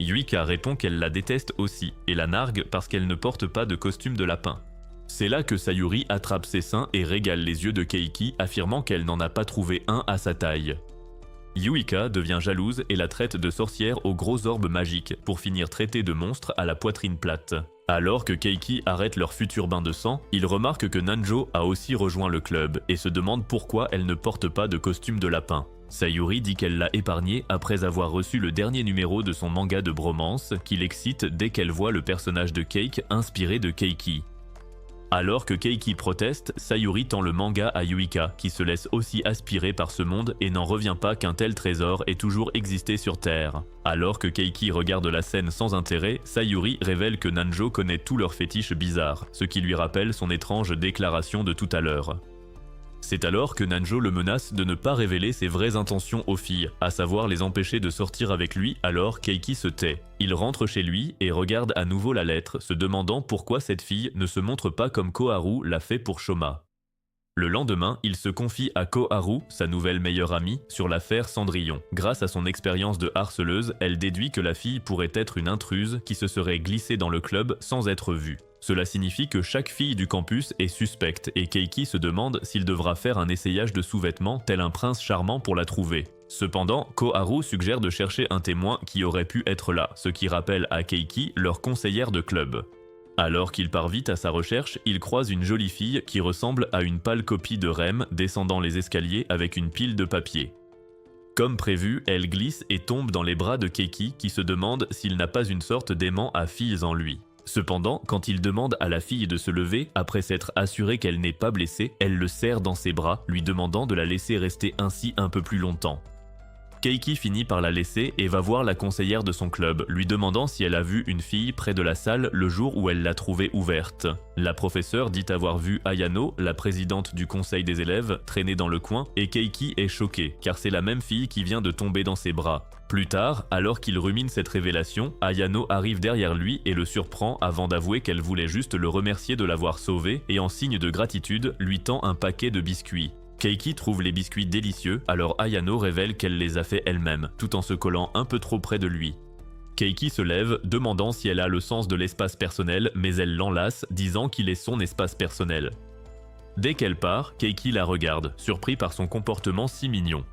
Yuika répond qu'elle la déteste aussi et la nargue parce qu'elle ne porte pas de costume de lapin. C'est là que Sayuri attrape ses seins et régale les yeux de Keiki, affirmant qu'elle n'en a pas trouvé un à sa taille. Yuika devient jalouse et la traite de sorcière aux gros orbes magiques pour finir traitée de monstre à la poitrine plate. Alors que Keiki arrête leur futur bain de sang, il remarque que Nanjo a aussi rejoint le club et se demande pourquoi elle ne porte pas de costume de lapin. Sayuri dit qu'elle l'a épargné après avoir reçu le dernier numéro de son manga de bromance qui l'excite dès qu'elle voit le personnage de Cake inspiré de Keiki. Alors que Keiki proteste, Sayuri tend le manga à Yuika, qui se laisse aussi aspirer par ce monde et n'en revient pas qu'un tel trésor ait toujours existé sur Terre. Alors que Keiki regarde la scène sans intérêt, Sayuri révèle que Nanjo connaît tous leurs fétiches bizarres, ce qui lui rappelle son étrange déclaration de tout à l'heure. C'est alors que Nanjo le menace de ne pas révéler ses vraies intentions aux filles, à savoir les empêcher de sortir avec lui, alors Keiki se tait. Il rentre chez lui et regarde à nouveau la lettre, se demandant pourquoi cette fille ne se montre pas comme Koharu l'a fait pour Shoma. Le lendemain, il se confie à Koharu, sa nouvelle meilleure amie, sur l'affaire Cendrillon. Grâce à son expérience de harceleuse, elle déduit que la fille pourrait être une intruse qui se serait glissée dans le club sans être vue. Cela signifie que chaque fille du campus est suspecte et Keiki se demande s'il devra faire un essayage de sous-vêtements tel un prince charmant pour la trouver. Cependant, Koharu suggère de chercher un témoin qui aurait pu être là, ce qui rappelle à Keiki leur conseillère de club. Alors qu'il part vite à sa recherche, il croise une jolie fille qui ressemble à une pâle copie de Rem descendant les escaliers avec une pile de papier. Comme prévu, elle glisse et tombe dans les bras de Keiki qui se demande s'il n'a pas une sorte d'aimant à filles en lui. Cependant, quand il demande à la fille de se lever, après s'être assuré qu'elle n'est pas blessée, elle le serre dans ses bras, lui demandant de la laisser rester ainsi un peu plus longtemps. Keiki finit par la laisser et va voir la conseillère de son club, lui demandant si elle a vu une fille près de la salle le jour où elle l'a trouvée ouverte. La professeure dit avoir vu Ayano, la présidente du conseil des élèves, traîner dans le coin, et Keiki est choquée, car c'est la même fille qui vient de tomber dans ses bras. Plus tard, alors qu'il rumine cette révélation, Ayano arrive derrière lui et le surprend avant d'avouer qu'elle voulait juste le remercier de l'avoir sauvé et en signe de gratitude, lui tend un paquet de biscuits. Keiki trouve les biscuits délicieux, alors Ayano révèle qu'elle les a fait elle-même, tout en se collant un peu trop près de lui. Keiki se lève, demandant si elle a le sens de l'espace personnel, mais elle l'enlace, disant qu'il est son espace personnel. Dès qu'elle part, Keiki la regarde, surpris par son comportement si mignon.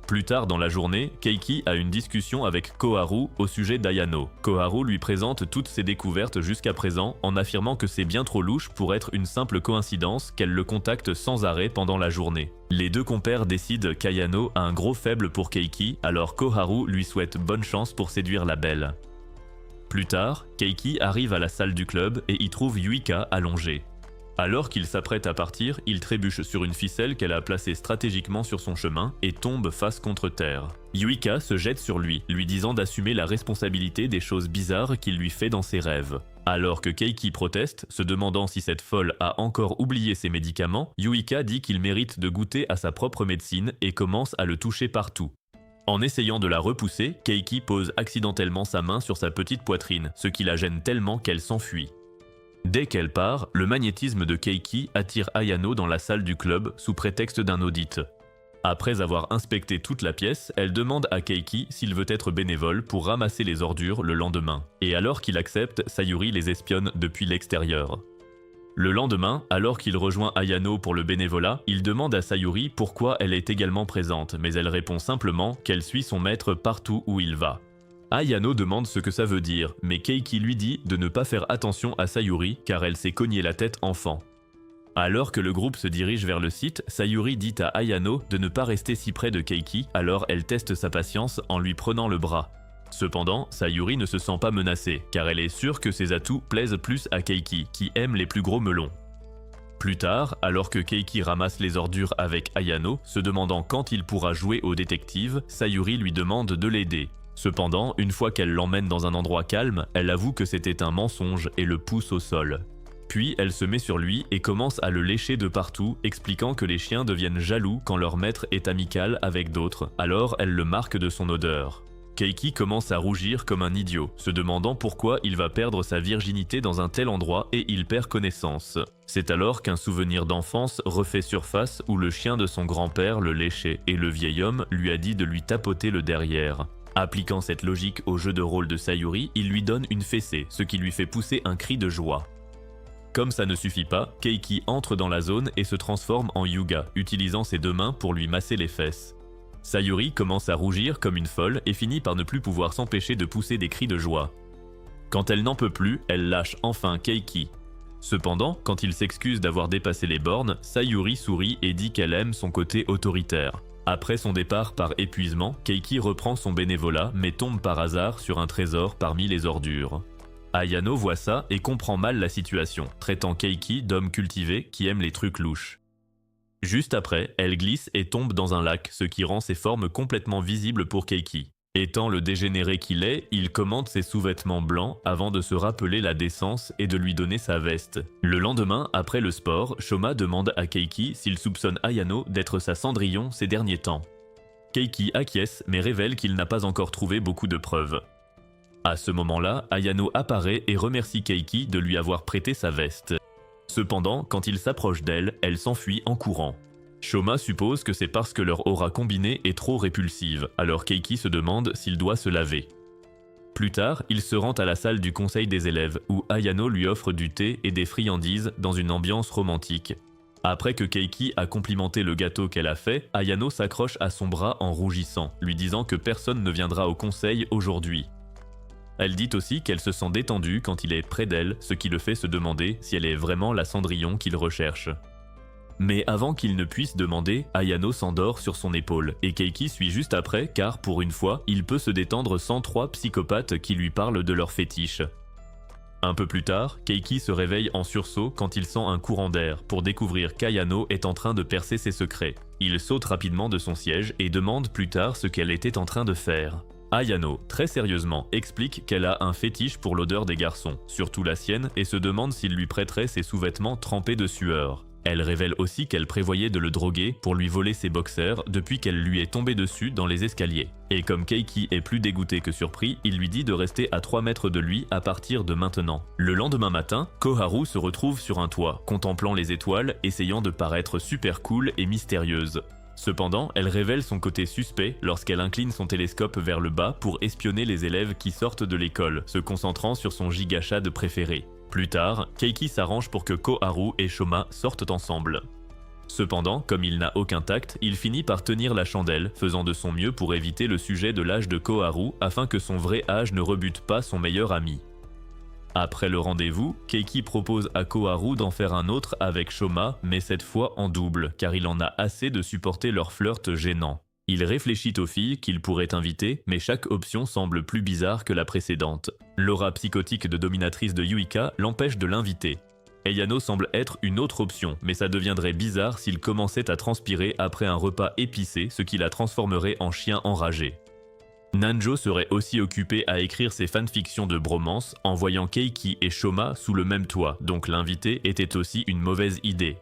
Plus tard dans la journée, Keiki a une discussion avec Koharu au sujet d'Ayano. Koharu lui présente toutes ses découvertes jusqu'à présent en affirmant que c'est bien trop louche pour être une simple coïncidence qu'elle le contacte sans arrêt pendant la journée. Les deux compères décident qu'Ayano a un gros faible pour Keiki, alors Koharu lui souhaite bonne chance pour séduire la belle. Plus tard, Keiki arrive à la salle du club et y trouve Yuika allongée. Alors qu'il s'apprête à partir, il trébuche sur une ficelle qu'elle a placée stratégiquement sur son chemin et tombe face contre terre. Yuika se jette sur lui, lui disant d'assumer la responsabilité des choses bizarres qu'il lui fait dans ses rêves. Alors que Keiki proteste, se demandant si cette folle a encore oublié ses médicaments, Yuika dit qu'il mérite de goûter à sa propre médecine et commence à le toucher partout. En essayant de la repousser, Keiki pose accidentellement sa main sur sa petite poitrine, ce qui la gêne tellement qu'elle s'enfuit. Dès qu'elle part, le magnétisme de Keiki attire Ayano dans la salle du club sous prétexte d'un audit. Après avoir inspecté toute la pièce, elle demande à Keiki s'il veut être bénévole pour ramasser les ordures le lendemain. Et alors qu'il accepte, Sayuri les espionne depuis l'extérieur. Le lendemain, alors qu'il rejoint Ayano pour le bénévolat, il demande à Sayuri pourquoi elle est également présente, mais elle répond simplement qu'elle suit son maître partout où il va. Ayano demande ce que ça veut dire, mais Keiki lui dit de ne pas faire attention à Sayuri car elle s'est cogné la tête enfant. Alors que le groupe se dirige vers le site, Sayuri dit à Ayano de ne pas rester si près de Keiki, alors elle teste sa patience en lui prenant le bras. Cependant, Sayuri ne se sent pas menacée, car elle est sûre que ses atouts plaisent plus à Keiki, qui aime les plus gros melons. Plus tard, alors que Keiki ramasse les ordures avec Ayano, se demandant quand il pourra jouer au détective, Sayuri lui demande de l'aider. Cependant, une fois qu'elle l'emmène dans un endroit calme, elle avoue que c'était un mensonge et le pousse au sol. Puis elle se met sur lui et commence à le lécher de partout, expliquant que les chiens deviennent jaloux quand leur maître est amical avec d'autres, alors elle le marque de son odeur. Keiki commence à rougir comme un idiot, se demandant pourquoi il va perdre sa virginité dans un tel endroit et il perd connaissance. C'est alors qu'un souvenir d'enfance refait surface où le chien de son grand-père le léchait et le vieil homme lui a dit de lui tapoter le derrière. Appliquant cette logique au jeu de rôle de Sayuri, il lui donne une fessée, ce qui lui fait pousser un cri de joie. Comme ça ne suffit pas, Keiki entre dans la zone et se transforme en Yuga, utilisant ses deux mains pour lui masser les fesses. Sayuri commence à rougir comme une folle et finit par ne plus pouvoir s'empêcher de pousser des cris de joie. Quand elle n'en peut plus, elle lâche enfin Keiki. Cependant, quand il s'excuse d'avoir dépassé les bornes, Sayuri sourit et dit qu'elle aime son côté autoritaire. Après son départ par épuisement, Keiki reprend son bénévolat mais tombe par hasard sur un trésor parmi les ordures. Ayano voit ça et comprend mal la situation, traitant Keiki d'homme cultivé qui aime les trucs louches. Juste après, elle glisse et tombe dans un lac, ce qui rend ses formes complètement visibles pour Keiki. Étant le dégénéré qu'il est, il commente ses sous-vêtements blancs avant de se rappeler la décence et de lui donner sa veste. Le lendemain, après le sport, Shoma demande à Keiki s'il soupçonne Ayano d'être sa Cendrillon ces derniers temps. Keiki acquiesce mais révèle qu'il n'a pas encore trouvé beaucoup de preuves. À ce moment-là, Ayano apparaît et remercie Keiki de lui avoir prêté sa veste. Cependant, quand il s'approche d'elle, elle s'enfuit en courant. Shoma suppose que c'est parce que leur aura combinée est trop répulsive, alors Keiki se demande s'il doit se laver. Plus tard, il se rend à la salle du conseil des élèves, où Ayano lui offre du thé et des friandises dans une ambiance romantique. Après que Keiki a complimenté le gâteau qu'elle a fait, Ayano s'accroche à son bras en rougissant, lui disant que personne ne viendra au conseil aujourd'hui. Elle dit aussi qu'elle se sent détendue quand il est près d'elle, ce qui le fait se demander si elle est vraiment la Cendrillon qu'il recherche. Mais avant qu'il ne puisse demander, Ayano s'endort sur son épaule, et Keiki suit juste après car, pour une fois, il peut se détendre sans trois psychopathes qui lui parlent de leur fétiche. Un peu plus tard, Keiki se réveille en sursaut quand il sent un courant d'air pour découvrir qu'Ayano est en train de percer ses secrets. Il saute rapidement de son siège et demande plus tard ce qu'elle était en train de faire. Ayano, très sérieusement, explique qu'elle a un fétiche pour l'odeur des garçons, surtout la sienne, et se demande s'il lui prêterait ses sous-vêtements trempés de sueur. Elle révèle aussi qu'elle prévoyait de le droguer pour lui voler ses boxers depuis qu'elle lui est tombée dessus dans les escaliers. Et comme Keiki est plus dégoûté que surpris, il lui dit de rester à 3 mètres de lui à partir de maintenant. Le lendemain matin, Koharu se retrouve sur un toit, contemplant les étoiles, essayant de paraître super cool et mystérieuse. Cependant, elle révèle son côté suspect lorsqu'elle incline son télescope vers le bas pour espionner les élèves qui sortent de l'école, se concentrant sur son gigachad préféré. Plus tard, Keiki s'arrange pour que Koharu et Shoma sortent ensemble. Cependant, comme il n'a aucun tact, il finit par tenir la chandelle, faisant de son mieux pour éviter le sujet de l'âge de Koharu afin que son vrai âge ne rebute pas son meilleur ami. Après le rendez-vous, Keiki propose à Koharu d'en faire un autre avec Shoma, mais cette fois en double, car il en a assez de supporter leur flirt gênant. Il réfléchit aux filles qu'il pourrait inviter, mais chaque option semble plus bizarre que la précédente. L'aura psychotique de dominatrice de Yuika l'empêche de l'inviter. Ayano semble être une autre option, mais ça deviendrait bizarre s'il commençait à transpirer après un repas épicé, ce qui la transformerait en chien enragé. Nanjo serait aussi occupé à écrire ses fanfictions de bromance en voyant Keiki et Shoma sous le même toit, donc l'inviter était aussi une mauvaise idée.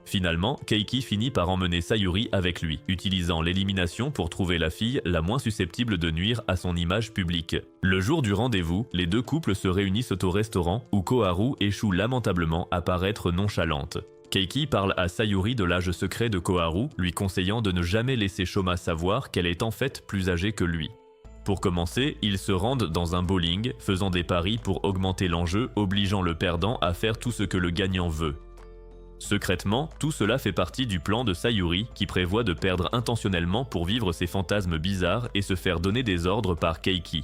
Finalement, Keiki finit par emmener Sayuri avec lui, utilisant l'élimination pour trouver la fille la moins susceptible de nuire à son image publique. Le jour du rendez-vous, les deux couples se réunissent au restaurant où Koharu échoue lamentablement à paraître nonchalante. Keiki parle à Sayuri de l'âge secret de Koharu, lui conseillant de ne jamais laisser Shoma savoir qu'elle est en fait plus âgée que lui. Pour commencer, ils se rendent dans un bowling, faisant des paris pour augmenter l'enjeu, obligeant le perdant à faire tout ce que le gagnant veut. Secrètement, tout cela fait partie du plan de Sayuri qui prévoit de perdre intentionnellement pour vivre ses fantasmes bizarres et se faire donner des ordres par Keiki.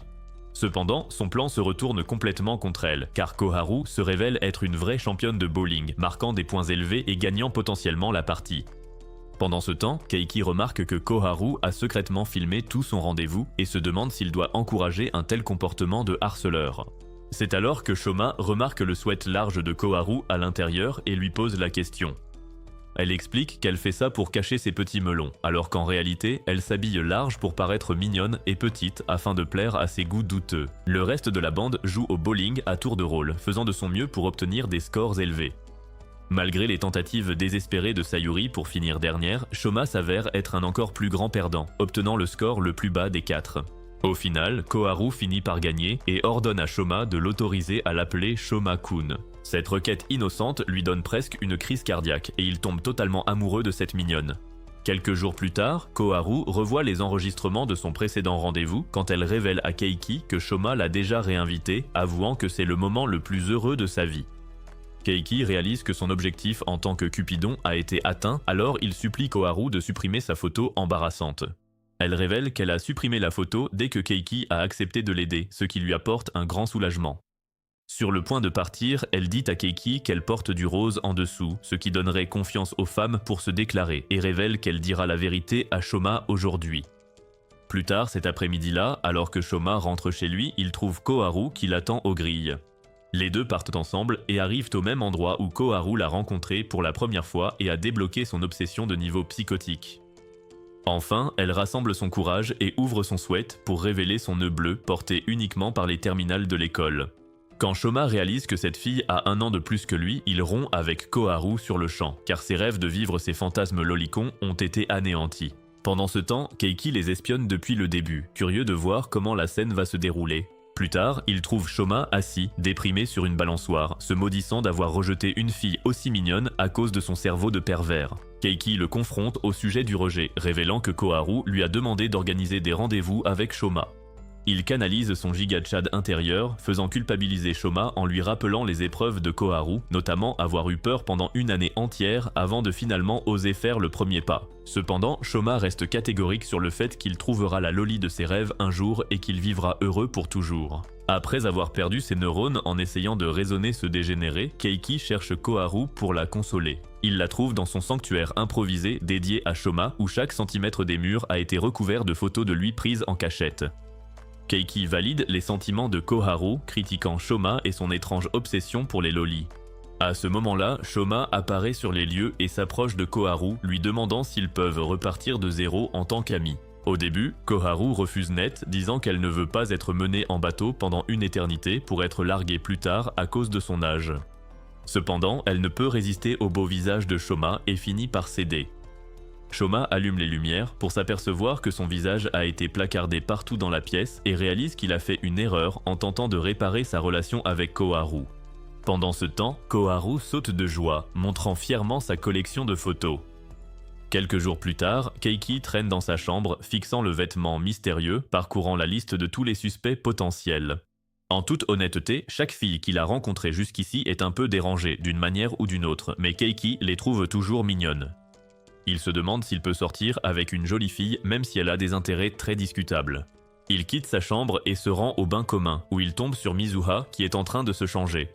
Cependant, son plan se retourne complètement contre elle, car Koharu se révèle être une vraie championne de bowling, marquant des points élevés et gagnant potentiellement la partie. Pendant ce temps, Keiki remarque que Koharu a secrètement filmé tout son rendez-vous et se demande s'il doit encourager un tel comportement de harceleur. C'est alors que Shoma remarque le sweat large de Koharu à l'intérieur et lui pose la question. Elle explique qu'elle fait ça pour cacher ses petits melons, alors qu'en réalité, elle s'habille large pour paraître mignonne et petite afin de plaire à ses goûts douteux. Le reste de la bande joue au bowling à tour de rôle, faisant de son mieux pour obtenir des scores élevés. Malgré les tentatives désespérées de Sayuri pour finir dernière, Shoma s'avère être un encore plus grand perdant, obtenant le score le plus bas des 4. Au final, Koharu finit par gagner et ordonne à Shoma de l'autoriser à l'appeler Shoma-kun. Cette requête innocente lui donne presque une crise cardiaque et il tombe totalement amoureux de cette mignonne. Quelques jours plus tard, Koharu revoit les enregistrements de son précédent rendez-vous quand elle révèle à Keiki que Shoma l'a déjà réinvité, avouant que c'est le moment le plus heureux de sa vie. Keiki réalise que son objectif en tant que Cupidon a été atteint, alors il supplie Koharu de supprimer sa photo embarrassante. Elle révèle qu'elle a supprimé la photo dès que Keiki a accepté de l'aider, ce qui lui apporte un grand soulagement. Sur le point de partir, elle dit à Keiki qu'elle porte du rose en dessous, ce qui donnerait confiance aux femmes pour se déclarer, et révèle qu'elle dira la vérité à Shoma aujourd'hui. Plus tard cet après-midi-là, alors que Shoma rentre chez lui, il trouve Koharu qui l'attend aux grilles. Les deux partent ensemble et arrivent au même endroit où Koharu l'a rencontré pour la première fois et a débloqué son obsession de niveau psychotique. Enfin, elle rassemble son courage et ouvre son sweat pour révéler son nœud bleu porté uniquement par les terminales de l'école. Quand Shoma réalise que cette fille a 1 an de plus que lui, il rompt avec Koharu sur le champ, car ses rêves de vivre ses fantasmes lolicons ont été anéantis. Pendant ce temps, Keiki les espionne depuis le début, curieux de voir comment la scène va se dérouler. Plus tard, il trouve Shoma assis, déprimé sur une balançoire, se maudissant d'avoir rejeté une fille aussi mignonne à cause de son cerveau de pervers. Keiki le confronte au sujet du rejet, révélant que Koharu lui a demandé d'organiser des rendez-vous avec Shoma. Il canalise son giga-chad intérieur, faisant culpabiliser Shoma en lui rappelant les épreuves de Koharu, notamment avoir eu peur pendant 1 année entière avant de finalement oser faire le premier pas. Cependant, Shoma reste catégorique sur le fait qu'il trouvera la loli de ses rêves un jour et qu'il vivra heureux pour toujours. Après avoir perdu ses neurones en essayant de raisonner ce dégénéré, Keiki cherche Koharu pour la consoler. Il la trouve dans son sanctuaire improvisé dédié à Shoma où chaque centimètre des murs a été recouvert de photos de lui prises en cachette. Keiki valide les sentiments de Koharu, critiquant Shoma et son étrange obsession pour les lolis. À ce moment-là, Shoma apparaît sur les lieux et s'approche de Koharu, lui demandant s'ils peuvent repartir de zéro en tant qu'amis. Au début, Koharu refuse net, disant qu'elle ne veut pas être menée en bateau pendant une éternité pour être larguée plus tard à cause de son âge. Cependant, elle ne peut résister au beau visage de Shoma et finit par céder. Shoma allume les lumières pour s'apercevoir que son visage a été placardé partout dans la pièce et réalise qu'il a fait une erreur en tentant de réparer sa relation avec Koharu. Pendant ce temps, Koharu saute de joie, montrant fièrement sa collection de photos. Quelques jours plus tard, Keiki traîne dans sa chambre, fixant le vêtement mystérieux, parcourant la liste de tous les suspects potentiels. En toute honnêteté, chaque fille qu'il a rencontrée jusqu'ici est un peu dérangée, d'une manière ou d'une autre, mais Keiki les trouve toujours mignonnes. Il se demande s'il peut sortir avec une jolie fille même si elle a des intérêts très discutables. Il quitte sa chambre et se rend au bain commun, où il tombe sur Mizuha qui est en train de se changer.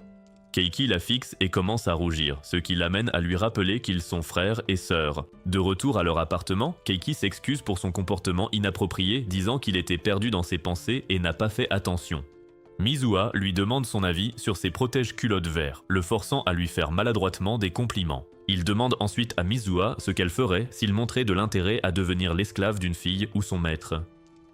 Keiki la fixe et commence à rougir, ce qui l'amène à lui rappeler qu'ils sont frères et sœurs. De retour à leur appartement, Keiki s'excuse pour son comportement inapproprié, disant qu'il était perdu dans ses pensées et n'a pas fait attention. Mizuha lui demande son avis sur ses protège-culottes verts, le forçant à lui faire maladroitement des compliments. Il demande ensuite à Mizuha ce qu'elle ferait s'il montrait de l'intérêt à devenir l'esclave d'une fille ou son maître.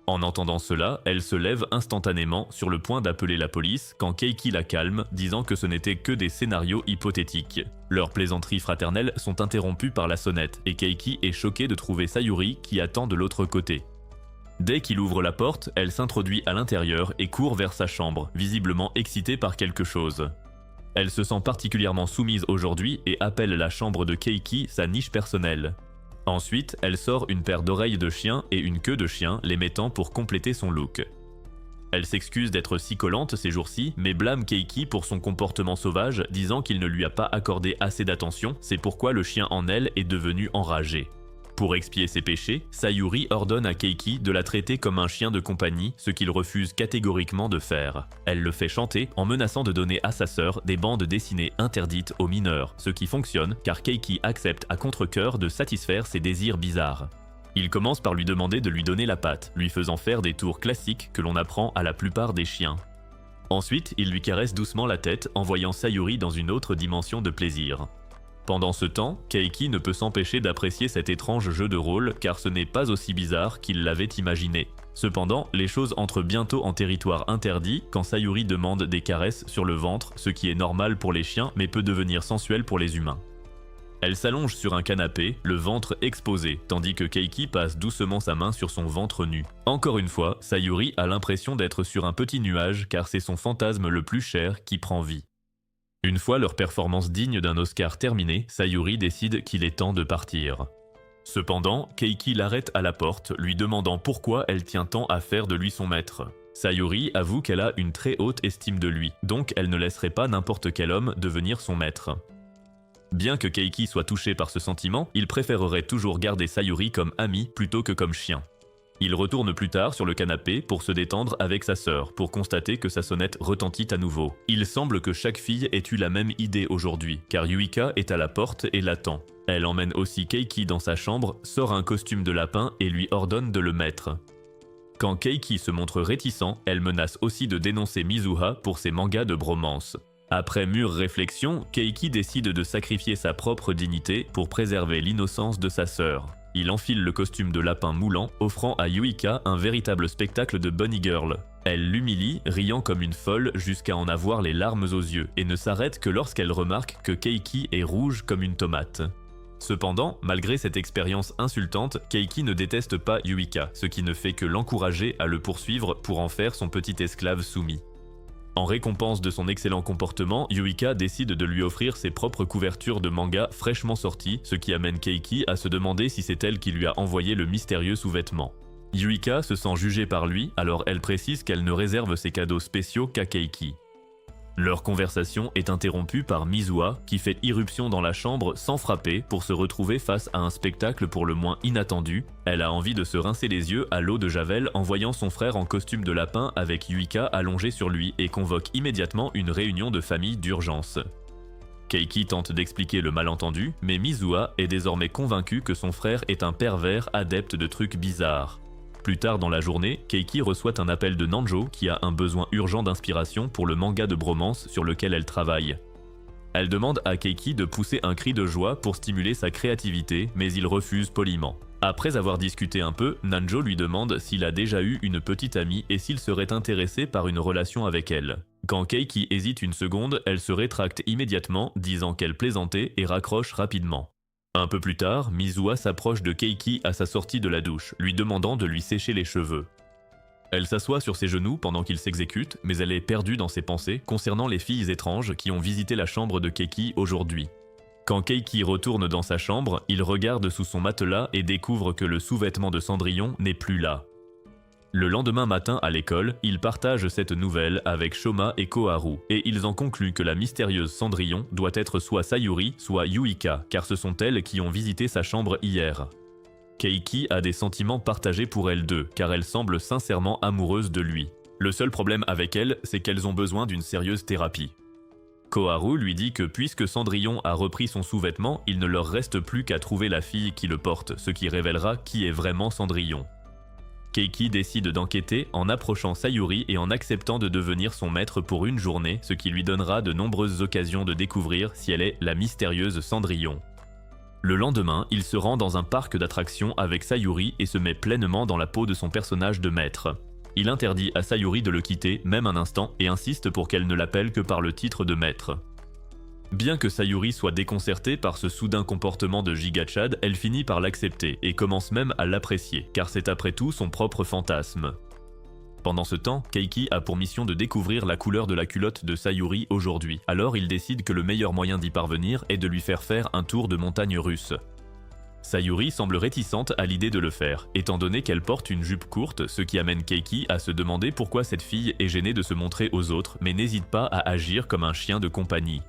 En entendant cela, elle se lève instantanément sur le point d'appeler la police quand Keiki la calme, disant que ce n'était que des scénarios hypothétiques. Leurs plaisanteries fraternelles sont interrompues par la sonnette et Keiki est choquée de trouver Sayuri qui attend de l'autre côté. Dès qu'il ouvre la porte, elle s'introduit à l'intérieur et court vers sa chambre, visiblement excitée par quelque chose. Elle se sent particulièrement soumise aujourd'hui et appelle la chambre de Keiki sa niche personnelle. Ensuite, elle sort une paire d'oreilles de chien et une queue de chien, les mettant pour compléter son look. Elle s'excuse d'être si collante ces jours-ci, mais blâme Keiki pour son comportement sauvage, disant qu'il ne lui a pas accordé assez d'attention, c'est pourquoi le chien en elle est devenu enragé. Pour expier ses péchés, Sayuri ordonne à Keiki de la traiter comme un chien de compagnie, ce qu'il refuse catégoriquement de faire. Elle le fait chanter en menaçant de donner à sa sœur des bandes dessinées interdites aux mineurs, ce qui fonctionne car Keiki accepte à contre-cœur de satisfaire ses désirs bizarres. Il commence par lui demander de lui donner la patte, lui faisant faire des tours classiques que l'on apprend à la plupart des chiens. Ensuite, il lui caresse doucement la tête, envoyant Sayuri dans une autre dimension de plaisir. Pendant ce temps, Keiki ne peut s'empêcher d'apprécier cet étrange jeu de rôle car ce n'est pas aussi bizarre qu'il l'avait imaginé. Cependant, les choses entrent bientôt en territoire interdit quand Sayuri demande des caresses sur le ventre, ce qui est normal pour les chiens mais peut devenir sensuel pour les humains. Elle s'allonge sur un canapé, le ventre exposé, tandis que Keiki passe doucement sa main sur son ventre nu. Encore une fois, Sayuri a l'impression d'être sur un petit nuage car c'est son fantasme le plus cher qui prend vie. Une fois leur performance digne d'un Oscar terminée, Sayuri décide qu'il est temps de partir. Cependant, Keiki l'arrête à la porte, lui demandant pourquoi elle tient tant à faire de lui son maître. Sayuri avoue qu'elle a une très haute estime de lui, donc elle ne laisserait pas n'importe quel homme devenir son maître. Bien que Keiki soit touché par ce sentiment, il préférerait toujours garder Sayuri comme amie plutôt que comme chien. Il retourne plus tard sur le canapé pour se détendre avec sa sœur, pour constater que sa sonnette retentit à nouveau. Il semble que chaque fille ait eu la même idée aujourd'hui, car Yuika est à la porte et l'attend. Elle emmène aussi Keiki dans sa chambre, sort un costume de lapin et lui ordonne de le mettre. Quand Keiki se montre réticent, elle menace aussi de dénoncer Mizuha pour ses mangas de bromance. Après mûre réflexion, Keiki décide de sacrifier sa propre dignité pour préserver l'innocence de sa sœur. Il enfile le costume de lapin moulant, offrant à Yuika un véritable spectacle de bunny girl. Elle l'humilie, riant comme une folle jusqu'à en avoir les larmes aux yeux, et ne s'arrête que lorsqu'elle remarque que Keiki est rouge comme une tomate. Cependant, malgré cette expérience insultante, Keiki ne déteste pas Yuika, ce qui ne fait que l'encourager à le poursuivre pour en faire son petit esclave soumis. En récompense de son excellent comportement, Yuika décide de lui offrir ses propres couvertures de manga fraîchement sorties, ce qui amène Keiki à se demander si c'est elle qui lui a envoyé le mystérieux sous-vêtement. Yuika se sent jugée par lui, alors elle précise qu'elle ne réserve ses cadeaux spéciaux qu'à Keiki. Leur conversation est interrompue par Mizuha, qui fait irruption dans la chambre sans frapper pour se retrouver face à un spectacle pour le moins inattendu. Elle a envie de se rincer les yeux à l'eau de Javel en voyant son frère en costume de lapin avec Yuika allongé sur lui et convoque immédiatement une réunion de famille d'urgence. Keiki tente d'expliquer le malentendu, mais Mizuha est désormais convaincue que son frère est un pervers adepte de trucs bizarres. Plus tard dans la journée, Keiki reçoit un appel de Nanjo qui a un besoin urgent d'inspiration pour le manga de bromance sur lequel elle travaille. Elle demande à Keiki de pousser un cri de joie pour stimuler sa créativité, mais il refuse poliment. Après avoir discuté un peu, Nanjo lui demande s'il a déjà eu une petite amie et s'il serait intéressé par une relation avec elle. Quand Keiki hésite une seconde, elle se rétracte immédiatement, disant qu'elle plaisantait et raccroche rapidement. Un peu plus tard, Mizuha s'approche de Keiki à sa sortie de la douche, lui demandant de lui sécher les cheveux. Elle s'assoit sur ses genoux pendant qu'il s'exécute, mais elle est perdue dans ses pensées concernant les filles étranges qui ont visité la chambre de Keiki aujourd'hui. Quand Keiki retourne dans sa chambre, il regarde sous son matelas et découvre que le sous-vêtement de Cendrillon n'est plus là. Le lendemain matin à l'école, il partage cette nouvelle avec Shoma et Koharu, et ils en concluent que la mystérieuse Cendrillon doit être soit Sayuri, soit Yuika, car ce sont elles qui ont visité sa chambre hier. Keiki a des sentiments partagés pour elles deux, car elle semble sincèrement amoureuse de lui. Le seul problème avec elle, c'est qu'elles ont besoin d'une sérieuse thérapie. Koharu lui dit que puisque Cendrillon a repris son sous-vêtement, il ne leur reste plus qu'à trouver la fille qui le porte, ce qui révélera qui est vraiment Cendrillon. Keiki décide d'enquêter en approchant Sayuri et en acceptant de devenir son maître pour une journée, ce qui lui donnera de nombreuses occasions de découvrir si elle est la mystérieuse Cendrillon. Le lendemain, il se rend dans un parc d'attractions avec Sayuri et se met pleinement dans la peau de son personnage de maître. Il interdit à Sayuri de le quitter, même un instant, et insiste pour qu'elle ne l'appelle que par le titre de maître. Bien que Sayuri soit déconcertée par ce soudain comportement de Giga Chad, elle finit par l'accepter et commence même à l'apprécier, car c'est après tout son propre fantasme. Pendant ce temps, Keiki a pour mission de découvrir la couleur de la culotte de Sayuri aujourd'hui, alors il décide que le meilleur moyen d'y parvenir est de lui faire faire un tour de montagne russe. Sayuri semble réticente à l'idée de le faire, étant donné qu'elle porte une jupe courte, ce qui amène Keiki à se demander pourquoi cette fille est gênée de se montrer aux autres, mais n'hésite pas à agir comme un chien de compagnie.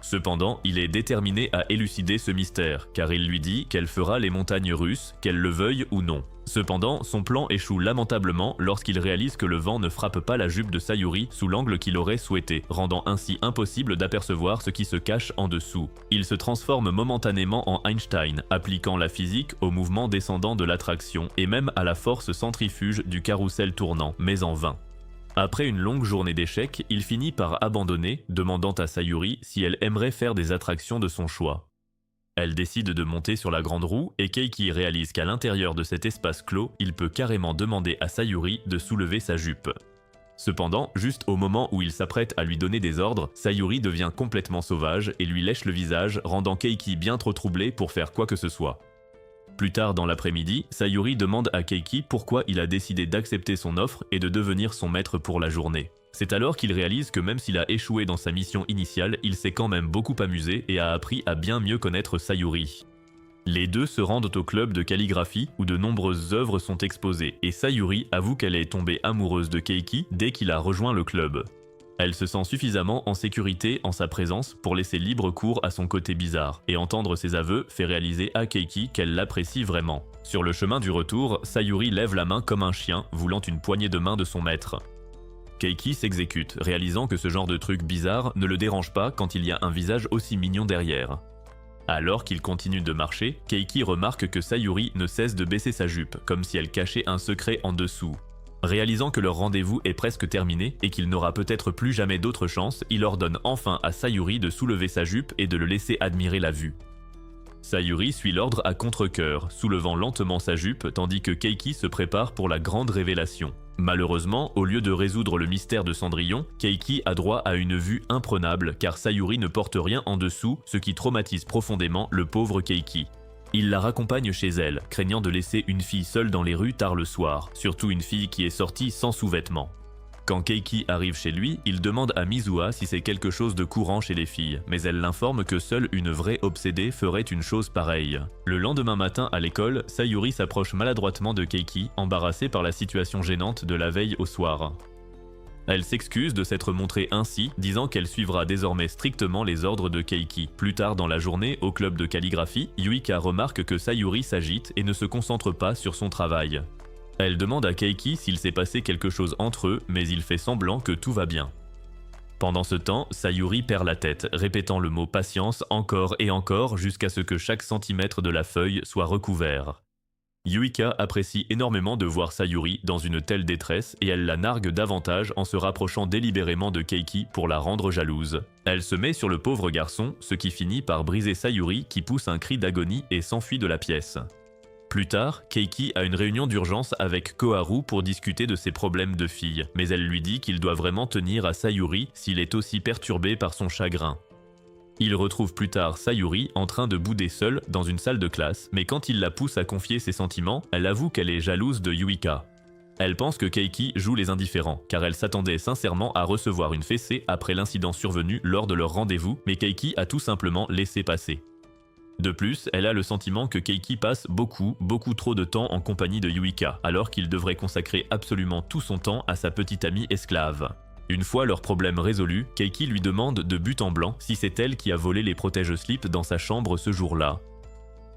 Cependant, il est déterminé à élucider ce mystère, car il lui dit qu'elle fera les montagnes russes, qu'elle le veuille ou non. Cependant, son plan échoue lamentablement lorsqu'il réalise que le vent ne frappe pas la jupe de Sayuri sous l'angle qu'il aurait souhaité, rendant ainsi impossible d'apercevoir ce qui se cache en dessous. Il se transforme momentanément en Einstein, appliquant la physique au mouvement descendant de l'attraction et même à la force centrifuge du carrousel tournant, mais en vain. Après une longue journée d'échecs, il finit par abandonner, demandant à Sayuri si elle aimerait faire des attractions de son choix. Elle décide de monter sur la grande roue et Keiki réalise qu'à l'intérieur de cet espace clos, il peut carrément demander à Sayuri de soulever sa jupe. Cependant, juste au moment où il s'apprête à lui donner des ordres, Sayuri devient complètement sauvage et lui lèche le visage, rendant Keiki bien trop troublé pour faire quoi que ce soit. Plus tard dans l'après-midi, Sayuri demande à Keiki pourquoi il a décidé d'accepter son offre et de devenir son maître pour la journée. C'est alors qu'il réalise que même s'il a échoué dans sa mission initiale, il s'est quand même beaucoup amusé et a appris à bien mieux connaître Sayuri. Les deux se rendent au club de calligraphie où de nombreuses œuvres sont exposées et Sayuri avoue qu'elle est tombée amoureuse de Keiki dès qu'il a rejoint le club. Elle se sent suffisamment en sécurité en sa présence pour laisser libre cours à son côté bizarre, et entendre ses aveux fait réaliser à Keiki qu'elle l'apprécie vraiment. Sur le chemin du retour, Sayuri lève la main comme un chien, voulant une poignée de main de son maître. Keiki s'exécute, réalisant que ce genre de truc bizarre ne le dérange pas quand il y a un visage aussi mignon derrière. Alors qu'il continue de marcher, Keiki remarque que Sayuri ne cesse de baisser sa jupe, comme si elle cachait un secret en dessous. Réalisant que leur rendez-vous est presque terminé et qu'il n'aura peut-être plus jamais d'autre chance, il ordonne enfin à Sayuri de soulever sa jupe et de le laisser admirer la vue. Sayuri suit l'ordre à contre-cœur, soulevant lentement sa jupe tandis que Keiki se prépare pour la grande révélation. Malheureusement, au lieu de résoudre le mystère de Cendrillon, Keiki a droit à une vue imprenable car Sayuri ne porte rien en dessous, ce qui traumatise profondément le pauvre Keiki. Il la raccompagne chez elle, craignant de laisser une fille seule dans les rues tard le soir, surtout une fille qui est sortie sans sous-vêtements. Quand Keiki arrive chez lui, il demande à Mizuha si c'est quelque chose de courant chez les filles, mais elle l'informe que seule une vraie obsédée ferait une chose pareille. Le lendemain matin à l'école, Sayuri s'approche maladroitement de Keiki, embarrassée par la situation gênante de la veille au soir. Elle s'excuse de s'être montrée ainsi, disant qu'elle suivra désormais strictement les ordres de Keiki. Plus tard dans la journée, au club de calligraphie, Yuika remarque que Sayuri s'agite et ne se concentre pas sur son travail. Elle demande à Keiki s'il s'est passé quelque chose entre eux, mais il fait semblant que tout va bien. Pendant ce temps, Sayuri perd la tête, répétant le mot patience encore et encore jusqu'à ce que chaque centimètre de la feuille soit recouvert. Yuika apprécie énormément de voir Sayuri dans une telle détresse et elle la nargue davantage en se rapprochant délibérément de Keiki pour la rendre jalouse. Elle se met sur le pauvre garçon, ce qui finit par briser Sayuri qui pousse un cri d'agonie et s'enfuit de la pièce. Plus tard, Keiki a une réunion d'urgence avec Koharu pour discuter de ses problèmes de fille, mais elle lui dit qu'il doit vraiment tenir à Sayuri s'il est aussi perturbé par son chagrin. Il retrouve plus tard Sayuri en train de bouder seule dans une salle de classe, mais quand il la pousse à confier ses sentiments, elle avoue qu'elle est jalouse de Yuika. Elle pense que Keiki joue les indifférents, car elle s'attendait sincèrement à recevoir une fessée après l'incident survenu lors de leur rendez-vous, mais Keiki a tout simplement laissé passer. De plus, elle a le sentiment que Keiki passe beaucoup trop de temps en compagnie de Yuika, alors qu'il devrait consacrer absolument tout son temps à sa petite amie esclave. Une fois leur problème résolu, Keiki lui demande de but en blanc si c'est elle qui a volé les protège-slips dans sa chambre ce jour-là.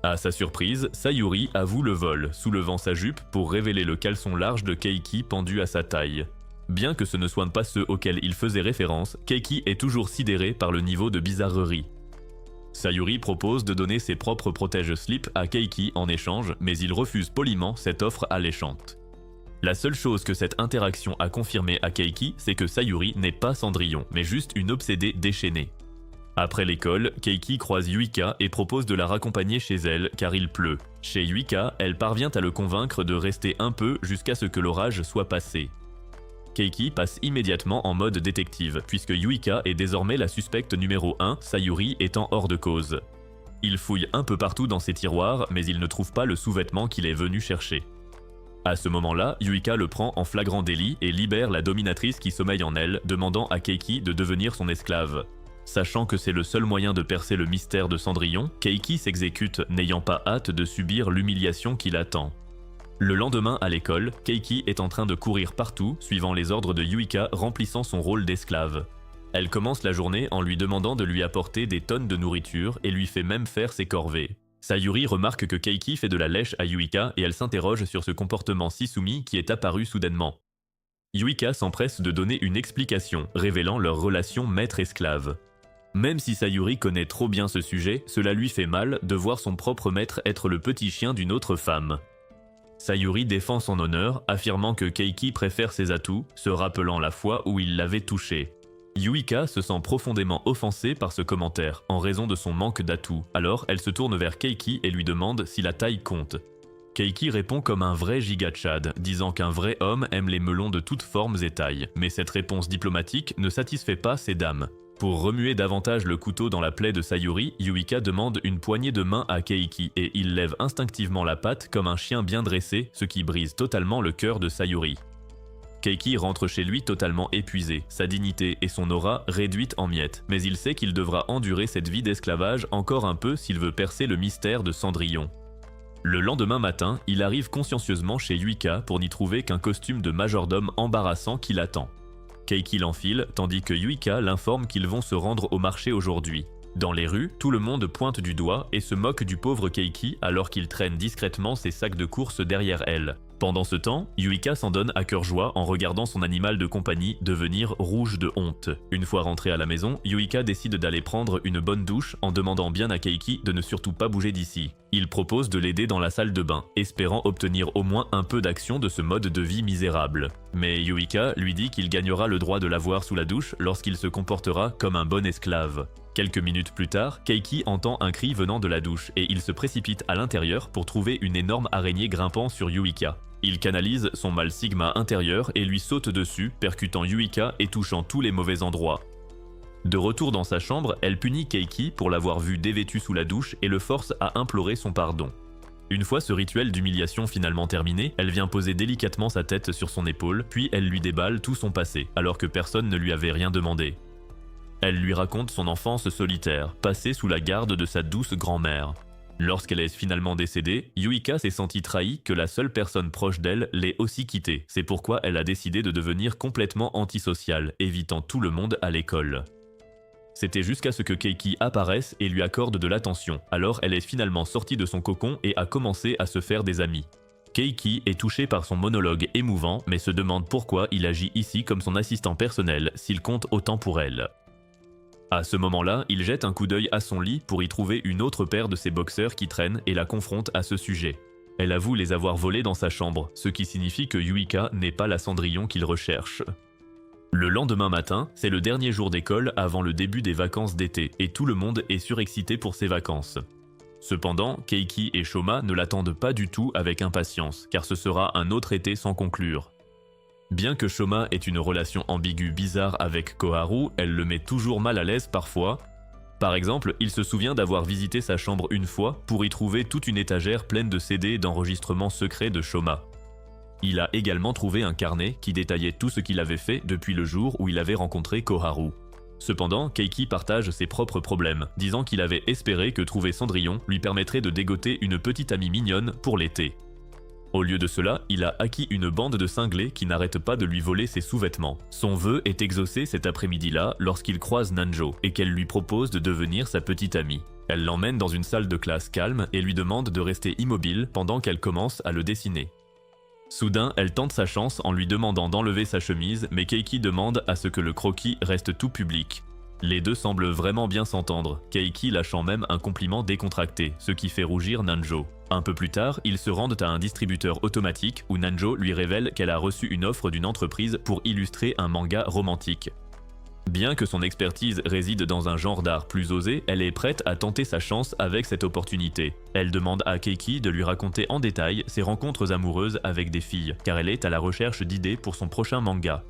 À sa surprise, Sayuri avoue le vol, soulevant sa jupe pour révéler le caleçon large de Keiki pendu à sa taille. Bien que ce ne soient pas ceux auxquels il faisait référence, Keiki est toujours sidéré par le niveau de bizarrerie. Sayuri propose de donner ses propres protège-slips à Keiki en échange, mais il refuse poliment cette offre alléchante. La seule chose que cette interaction a confirmé à Keiki, c'est que Sayuri n'est pas Cendrillon, mais juste une obsédée déchaînée. Après l'école, Keiki croise Yuika et propose de la raccompagner chez elle car il pleut. Chez Yuika, elle parvient à le convaincre de rester un peu jusqu'à ce que l'orage soit passé. Keiki passe immédiatement en mode détective, puisque Yuika est désormais la suspecte numéro 1, Sayuri étant hors de cause. Il fouille un peu partout dans ses tiroirs, mais il ne trouve pas le sous-vêtement qu'il est venu chercher. À ce moment-là, Yuika le prend en flagrant délit et libère la dominatrice qui sommeille en elle, demandant à Keiki de devenir son esclave. Sachant que c'est le seul moyen de percer le mystère de Cendrillon, Keiki s'exécute, n'ayant pas hâte de subir l'humiliation qui l'attend. Le lendemain à l'école, Keiki est en train de courir partout, suivant les ordres de Yuika, remplissant son rôle d'esclave. Elle commence la journée en lui demandant de lui apporter des tonnes de nourriture et lui fait même faire ses corvées. Sayuri remarque que Keiki fait de la lèche à Yuika et elle s'interroge sur ce comportement si soumis qui est apparu soudainement. Yuika s'empresse de donner une explication, révélant leur relation maître-esclave. Même si Sayuri connaît trop bien ce sujet, cela lui fait mal de voir son propre maître être le petit chien d'une autre femme. Sayuri défend son honneur, affirmant que Keiki préfère ses atouts, se rappelant la fois où il l'avait touchée. Yuika se sent profondément offensée par ce commentaire, en raison de son manque d'atouts. Alors, elle se tourne vers Keiki et lui demande si la taille compte. Keiki répond comme un vrai giga-chad, disant qu'un vrai homme aime les melons de toutes formes et tailles. Mais cette réponse diplomatique ne satisfait pas ces dames. Pour remuer davantage le couteau dans la plaie de Sayuri, Yuika demande une poignée de main à Keiki et il lève instinctivement la patte comme un chien bien dressé, ce qui brise totalement le cœur de Sayuri. Keiki rentre chez lui totalement épuisé, sa dignité et son aura réduites en miettes, mais il sait qu'il devra endurer cette vie d'esclavage encore un peu s'il veut percer le mystère de Cendrillon. Le lendemain matin, il arrive consciencieusement chez Yuika pour n'y trouver qu'un costume de majordome embarrassant qui l'attend. Keiki l'enfile, tandis que Yuika l'informe qu'ils vont se rendre au marché aujourd'hui. Dans les rues, tout le monde pointe du doigt et se moque du pauvre Keiki alors qu'il traîne discrètement ses sacs de course derrière elle. Pendant ce temps, Yuika s'en donne à cœur joie en regardant son animal de compagnie devenir rouge de honte. Une fois rentrée à la maison, Yuika décide d'aller prendre une bonne douche en demandant bien à Keiki de ne surtout pas bouger d'ici. Il propose de l'aider dans la salle de bain, espérant obtenir au moins un peu d'action de ce mode de vie misérable. Mais Yuika lui dit qu'il gagnera le droit de la voir sous la douche lorsqu'il se comportera comme un bon esclave. Quelques minutes plus tard, Keiki entend un cri venant de la douche et il se précipite à l'intérieur pour trouver une énorme araignée grimpant sur Yuika. Il canalise son mal sigma intérieur et lui saute dessus, percutant Yuika et touchant tous les mauvais endroits. De retour dans sa chambre, elle punit Keiki pour l'avoir vu dévêtu sous la douche et le force à implorer son pardon. Une fois ce rituel d'humiliation finalement terminé, elle vient poser délicatement sa tête sur son épaule, puis elle lui déballe tout son passé, alors que personne ne lui avait rien demandé. Elle lui raconte son enfance solitaire, passée sous la garde de sa douce grand-mère. Lorsqu'elle est finalement décédée, Yuika s'est sentie trahie que la seule personne proche d'elle l'ait aussi quittée. C'est pourquoi elle a décidé de devenir complètement antisociale, évitant tout le monde à l'école. C'était jusqu'à ce que Keiki apparaisse et lui accorde de l'attention. Alors elle est finalement sortie de son cocon et a commencé à se faire des amis. Keiki est touché par son monologue émouvant, mais se demande pourquoi il agit ici comme son assistant personnel s'il compte autant pour elle. À ce moment-là, il jette un coup d'œil à son lit pour y trouver une autre paire de ses boxeurs qui traînent et la confronte à ce sujet. Elle avoue les avoir volés dans sa chambre, ce qui signifie que Yuika n'est pas la Cendrillon qu'il recherche. Le lendemain matin, c'est le dernier jour d'école avant le début des vacances d'été et tout le monde est surexcité pour ses vacances. Cependant, Keiki et Shoma ne l'attendent pas du tout avec impatience, car ce sera un autre été sans conclure. Bien que Shoma ait une relation ambiguë bizarre avec Koharu, elle le met toujours mal à l'aise parfois. Par exemple, il se souvient d'avoir visité sa chambre une fois pour y trouver toute une étagère pleine de CD d'enregistrements secrets de Shoma. Il a également trouvé un carnet qui détaillait tout ce qu'il avait fait depuis le jour où il avait rencontré Koharu. Cependant, Keiki partage ses propres problèmes, disant qu'il avait espéré que trouver Cendrillon lui permettrait de dégoter une petite amie mignonne pour l'été. Au lieu de cela, il a acquis une bande de cinglés qui n'arrête pas de lui voler ses sous-vêtements. Son vœu est exaucé cet après-midi-là lorsqu'il croise Nanjo et qu'elle lui propose de devenir sa petite amie. Elle l'emmène dans une salle de classe calme et lui demande de rester immobile pendant qu'elle commence à le dessiner. Soudain, elle tente sa chance en lui demandant d'enlever sa chemise, mais Keiki demande à ce que le croquis reste tout public. Les deux semblent vraiment bien s'entendre, Keiki lâchant même un compliment décontracté, ce qui fait rougir Nanjo. Un peu plus tard, ils se rendent à un distributeur automatique où Nanjo lui révèle qu'elle a reçu une offre d'une entreprise pour illustrer un manga romantique. Bien que son expertise réside dans un genre d'art plus osé, elle est prête à tenter sa chance avec cette opportunité. Elle demande à Keiki de lui raconter en détail ses rencontres amoureuses avec des filles, car elle est à la recherche d'idées pour son prochain manga.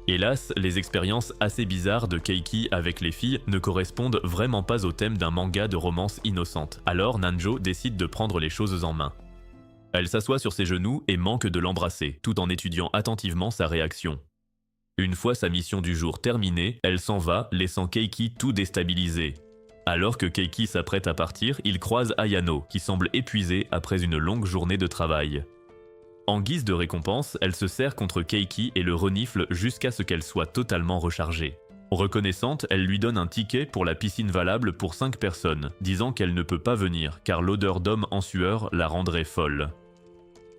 Hélas, les expériences assez bizarres de Keiki avec les filles ne correspondent vraiment pas au thème d'un manga de romance innocente. Alors Nanjo décide de prendre les choses en main. Elle s'assoit sur ses genoux et manque de l'embrasser, tout en étudiant attentivement sa réaction. Une fois sa mission du jour terminée, elle s'en va, laissant Keiki tout déstabilisé. Alors que Keiki s'apprête à partir, il croise Ayano, qui semble épuisée après une longue journée de travail. En guise de récompense, elle se serre contre Keiki et le renifle jusqu'à ce qu'elle soit totalement rechargée. Reconnaissante, elle lui donne un ticket pour la piscine valable pour 5 personnes, disant qu'elle ne peut pas venir car l'odeur d'homme en sueur la rendrait folle.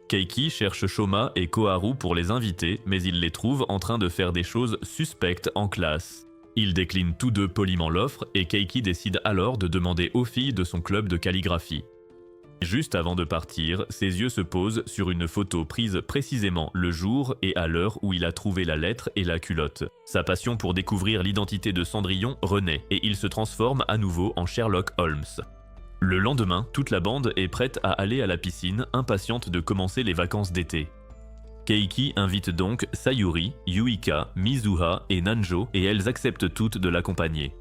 Keiki cherche Shoma et Koharu pour les inviter, mais il les trouve en train de faire des choses suspectes en classe. Ils déclinent tous deux poliment l'offre et Keiki décide alors de demander aux filles de son club de calligraphie. Juste avant de partir, ses yeux se posent sur une photo prise précisément le jour et à l'heure où il a trouvé la lettre et la culotte. Sa passion pour découvrir l'identité de Cendrillon renaît et il se transforme à nouveau en Sherlock Holmes. Le lendemain, toute la bande est prête à aller à la piscine, impatiente de commencer les vacances d'été. Keiki invite donc Sayuri, Yuika, Mizuha et Nanjo et elles acceptent toutes de l'accompagner.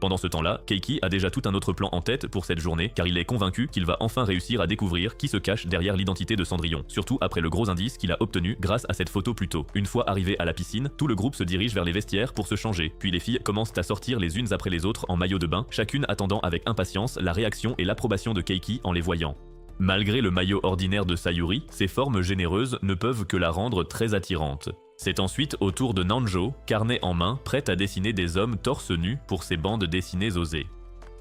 Pendant ce temps-là, Keiki a déjà tout un autre plan en tête pour cette journée car il est convaincu qu'il va enfin réussir à découvrir qui se cache derrière l'identité de Cendrillon, surtout après le gros indice qu'il a obtenu grâce à cette photo plus tôt. Une fois arrivé à la piscine, tout le groupe se dirige vers les vestiaires pour se changer, puis les filles commencent à sortir les unes après les autres en maillot de bain, chacune attendant avec impatience la réaction et l'approbation de Keiki en les voyant. Malgré le maillot ordinaire de Sayuri, ses formes généreuses ne peuvent que la rendre très attirante. C'est ensuite au tour de Nanjo, carnet en main, prête à dessiner des hommes torse nu pour ses bandes dessinées osées.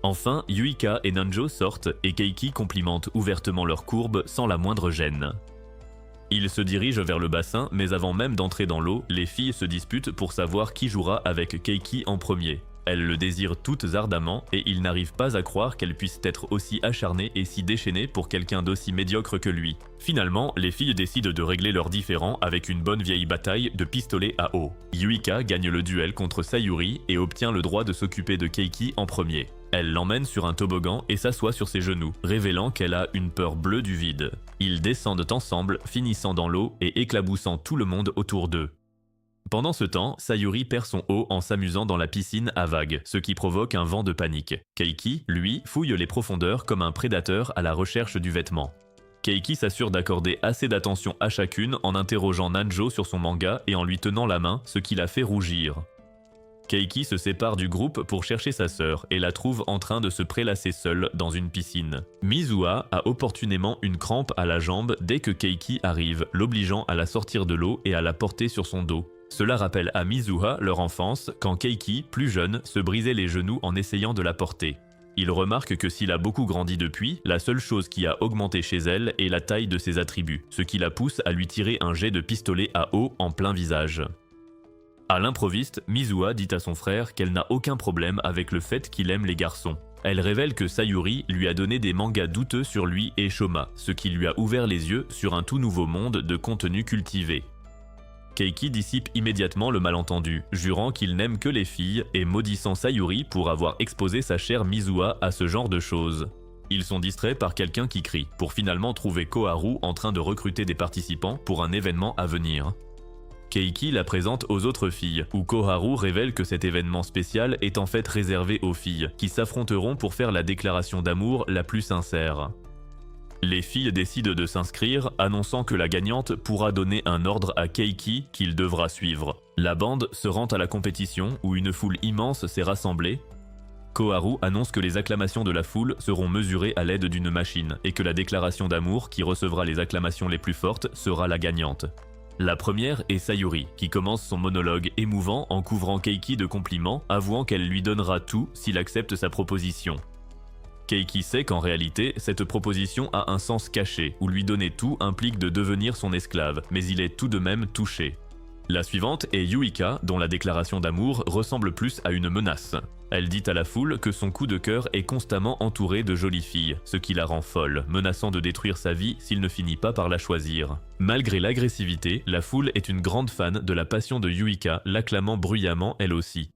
Enfin, Yuika et Nanjo sortent et Keiki complimente ouvertement leur courbe sans la moindre gêne. Ils se dirigent vers le bassin, mais avant même d'entrer dans l'eau, les filles se disputent pour savoir qui jouera avec Keiki en premier. Elles le désirent toutes ardemment et ils n'arrivent pas à croire qu'elle puisse être aussi acharnée et si déchaînée pour quelqu'un d'aussi médiocre que lui. Finalement, les filles décident de régler leurs différends avec une bonne vieille bataille de pistolet à eau. Yuika gagne le duel contre Sayuri et obtient le droit de s'occuper de Keiki en premier. Elle l'emmène sur un toboggan et s'assoit sur ses genoux, révélant qu'elle a une peur bleue du vide. Ils descendent ensemble, finissant dans l'eau et éclaboussant tout le monde autour d'eux. Pendant ce temps, Sayuri perd son eau en s'amusant dans la piscine à vagues, ce qui provoque un vent de panique. Keiki, lui, fouille les profondeurs comme un prédateur à la recherche du vêtement. Keiki s'assure d'accorder assez d'attention à chacune en interrogeant Nanjo sur son manga et en lui tenant la main, ce qui la fait rougir. Keiki se sépare du groupe pour chercher sa sœur et la trouve en train de se prélasser seule dans une piscine. Mizuha a opportunément une crampe à la jambe dès que Keiki arrive, l'obligeant à la sortir de l'eau et à la porter sur son dos. Cela rappelle à Mizuha leur enfance quand Keiki, plus jeune, se brisait les genoux en essayant de la porter. Il remarque que s'il a beaucoup grandi depuis, la seule chose qui a augmenté chez elle est la taille de ses attributs, ce qui la pousse à lui tirer un jet de pistolet à eau en plein visage. À l'improviste, Mizuha dit à son frère qu'elle n'a aucun problème avec le fait qu'il aime les garçons. Elle révèle que Sayuri lui a donné des mangas douteux sur lui et Shoma, ce qui lui a ouvert les yeux sur un tout nouveau monde de contenu cultivé. Keiki dissipe immédiatement le malentendu, jurant qu'il n'aime que les filles et maudissant Sayuri pour avoir exposé sa chère Mizuha à ce genre de choses. Ils sont distraits par quelqu'un qui crie, pour finalement trouver Koharu en train de recruter des participants pour un événement à venir. Keiki la présente aux autres filles, où Koharu révèle que cet événement spécial est en fait réservé aux filles, qui s'affronteront pour faire la déclaration d'amour la plus sincère. Les filles décident de s'inscrire, annonçant que la gagnante pourra donner un ordre à Keiki qu'il devra suivre. La bande se rend à la compétition, où une foule immense s'est rassemblée. Koharu annonce que les acclamations de la foule seront mesurées à l'aide d'une machine, et que la déclaration d'amour, qui recevra les acclamations les plus fortes, sera la gagnante. La première est Sayuri, qui commence son monologue émouvant en couvrant Keiki de compliments, avouant qu'elle lui donnera tout s'il accepte sa proposition. Keiki sait qu'en réalité, cette proposition a un sens caché, où lui donner tout implique de devenir son esclave, mais il est tout de même touché. La suivante est Yuika, dont la déclaration d'amour ressemble plus à une menace. Elle dit à la foule que son coup de cœur est constamment entouré de jolies filles, ce qui la rend folle, menaçant de détruire sa vie s'il ne finit pas par la choisir. Malgré l'agressivité, la foule est une grande fan de la passion de Yuika, l'acclamant bruyamment elle aussi.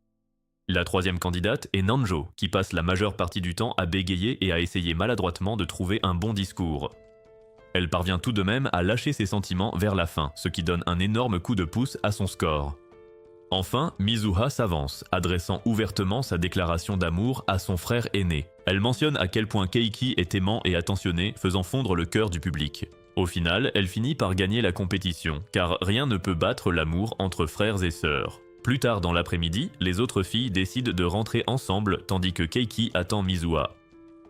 La troisième candidate est Nanjo, qui passe la majeure partie du temps à bégayer et à essayer maladroitement de trouver un bon discours. Elle parvient tout de même à lâcher ses sentiments vers la fin, ce qui donne un énorme coup de pouce à son score. Enfin, Mizuha s'avance, adressant ouvertement sa déclaration d'amour à son frère aîné. Elle mentionne à quel point Keiki est aimant et attentionné, faisant fondre le cœur du public. Au final, elle finit par gagner la compétition, car rien ne peut battre l'amour entre frères et sœurs. Plus tard dans l'après-midi, les autres filles décident de rentrer ensemble tandis que Keiki attend Mizuha.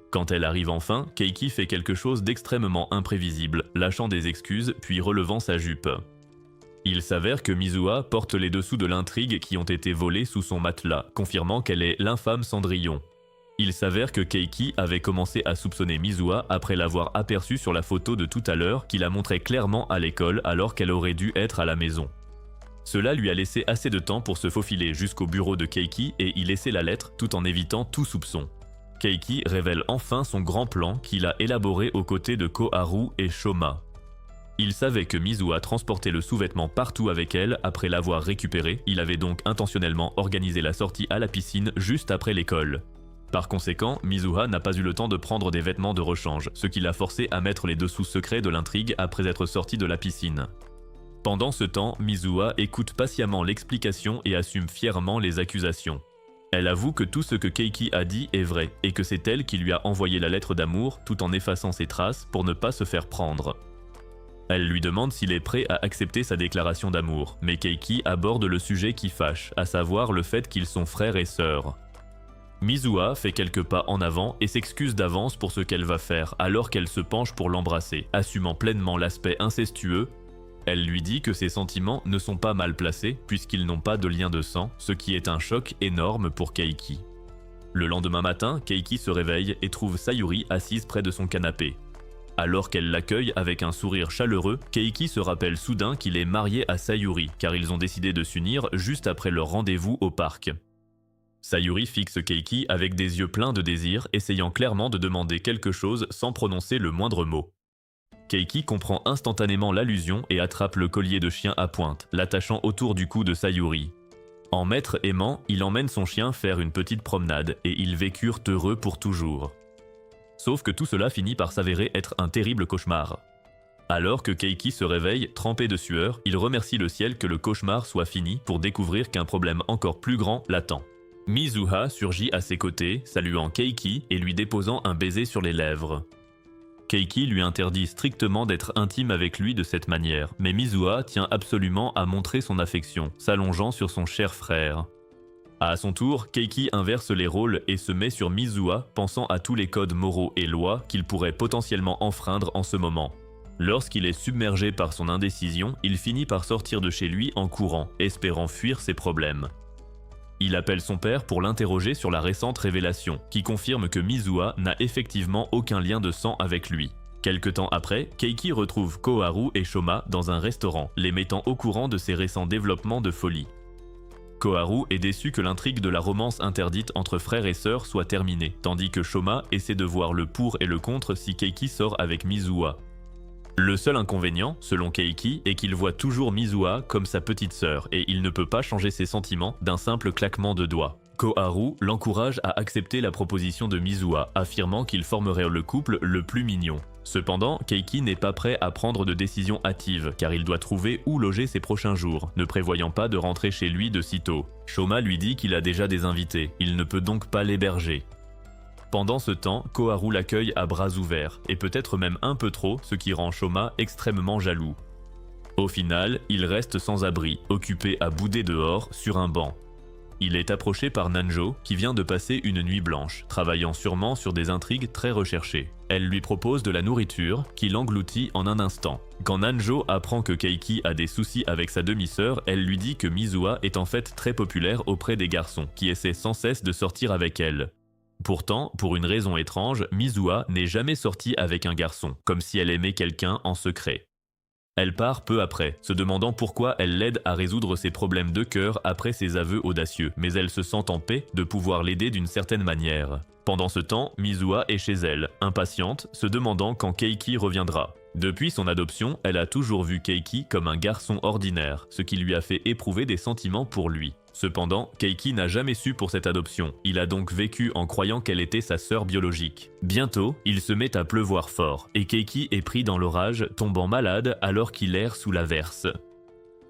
Quand elle arrive enfin, Keiki fait quelque chose d'extrêmement imprévisible, lâchant des excuses puis relevant sa jupe. Il s'avère que Mizuha porte les dessous de l'intrigue qui ont été volés sous son matelas, confirmant qu'elle est l'infâme Cendrillon. Il s'avère que Keiki avait commencé à soupçonner Mizuha après l'avoir aperçue sur la photo de tout à l'heure qui la montrait clairement à l'école alors qu'elle aurait dû être à la maison. Cela lui a laissé assez de temps pour se faufiler jusqu'au bureau de Keiki et y laisser la lettre tout en évitant tout soupçon. Keiki révèle enfin son grand plan qu'il a élaboré aux côtés de Koharu et Shoma. Il savait que Mizuha transportait le sous-vêtement partout avec elle après l'avoir récupéré, il avait donc intentionnellement organisé la sortie à la piscine juste après l'école. Par conséquent, Mizuha n'a pas eu le temps de prendre des vêtements de rechange, ce qui l'a forcé à mettre les dessous secrets de l'intrigue après être sorti de la piscine. Pendant ce temps, Mizuha écoute patiemment l'explication et assume fièrement les accusations. Elle avoue que tout ce que Keiki a dit est vrai, et que c'est elle qui lui a envoyé la lettre d'amour tout en effaçant ses traces pour ne pas se faire prendre. Elle lui demande s'il est prêt à accepter sa déclaration d'amour, mais Keiki aborde le sujet qui fâche, à savoir le fait qu'ils sont frères et sœurs. Mizuha fait quelques pas en avant et s'excuse d'avance pour ce qu'elle va faire alors qu'elle se penche pour l'embrasser, assumant pleinement l'aspect incestueux. Elle lui dit que ses sentiments ne sont pas mal placés puisqu'ils n'ont pas de lien de sang, ce qui est un choc énorme pour Keiki. Le lendemain matin, Keiki se réveille et trouve Sayuri assise près de son canapé. Alors qu'elle l'accueille avec un sourire chaleureux, Keiki se rappelle soudain qu'il est marié à Sayuri, car ils ont décidé de s'unir juste après leur rendez-vous au parc. Sayuri fixe Keiki avec des yeux pleins de désir, essayant clairement de demander quelque chose sans prononcer le moindre mot. Keiki comprend instantanément l'allusion et attrape le collier de chien à pointe, l'attachant autour du cou de Sayuri. En maître aimant, il emmène son chien faire une petite promenade et ils vécurent heureux pour toujours. Sauf que tout cela finit par s'avérer être un terrible cauchemar. Alors que Keiki se réveille, trempé de sueur, il remercie le ciel que le cauchemar soit fini pour découvrir qu'un problème encore plus grand l'attend. Mizuha surgit à ses côtés, saluant Keiki et lui déposant un baiser sur les lèvres. Keiki lui interdit strictement d'être intime avec lui de cette manière, mais Mizuha tient absolument à montrer son affection, s'allongeant sur son cher frère. À son tour, Keiki inverse les rôles et se met sur Mizuha, pensant à tous les codes moraux et lois qu'il pourrait potentiellement enfreindre en ce moment. Lorsqu'il est submergé par son indécision, il finit par sortir de chez lui en courant, espérant fuir ses problèmes. Il appelle son père pour l'interroger sur la récente révélation, qui confirme que Mizuha n'a effectivement aucun lien de sang avec lui. Quelque temps après, Keiki retrouve Koharu et Shoma dans un restaurant, les mettant au courant de ses récents développements de folie. Koharu est déçu que l'intrigue de la romance interdite entre frères et sœurs soit terminée, tandis que Shoma essaie de voir le pour et le contre si Keiki sort avec Mizuha. Le seul inconvénient, selon Keiki, est qu'il voit toujours Mizuha comme sa petite sœur et il ne peut pas changer ses sentiments d'un simple claquement de doigts. Koharu l'encourage à accepter la proposition de Mizuha, affirmant qu'il formerait le couple le plus mignon. Cependant, Keiki n'est pas prêt à prendre de décision hâtive car il doit trouver où loger ses prochains jours, ne prévoyant pas de rentrer chez lui de sitôt. Shoma lui dit qu'il a déjà des invités, il ne peut donc pas l'héberger. Pendant ce temps, Koharu l'accueille à bras ouverts, et peut-être même un peu trop, ce qui rend Shoma extrêmement jaloux. Au final, il reste sans abri, occupé à bouder dehors, sur un banc. Il est approché par Nanjo, qui vient de passer une nuit blanche, travaillant sûrement sur des intrigues très recherchées. Elle lui propose de la nourriture, qu'il engloutit en un instant. Quand Nanjo apprend que Keiki a des soucis avec sa demi-sœur, elle lui dit que Mizuha est en fait très populaire auprès des garçons, qui essaient sans cesse de sortir avec elle. Pourtant, pour une raison étrange, Mizuha n'est jamais sortie avec un garçon, comme si elle aimait quelqu'un en secret. Elle part peu après, se demandant pourquoi elle l'aide à résoudre ses problèmes de cœur après ses aveux audacieux, mais elle se sent en paix de pouvoir l'aider d'une certaine manière. Pendant ce temps, Mizuha est chez elle, impatiente, se demandant quand Keiki reviendra. Depuis son adoption, elle a toujours vu Keiki comme un garçon ordinaire, ce qui lui a fait éprouver des sentiments pour lui. Cependant, Keiki n'a jamais su pour cette adoption, il a donc vécu en croyant qu'elle était sa sœur biologique. Bientôt, il se met à pleuvoir fort, et Keiki est pris dans l'orage, tombant malade alors qu'il erre sous l'averse.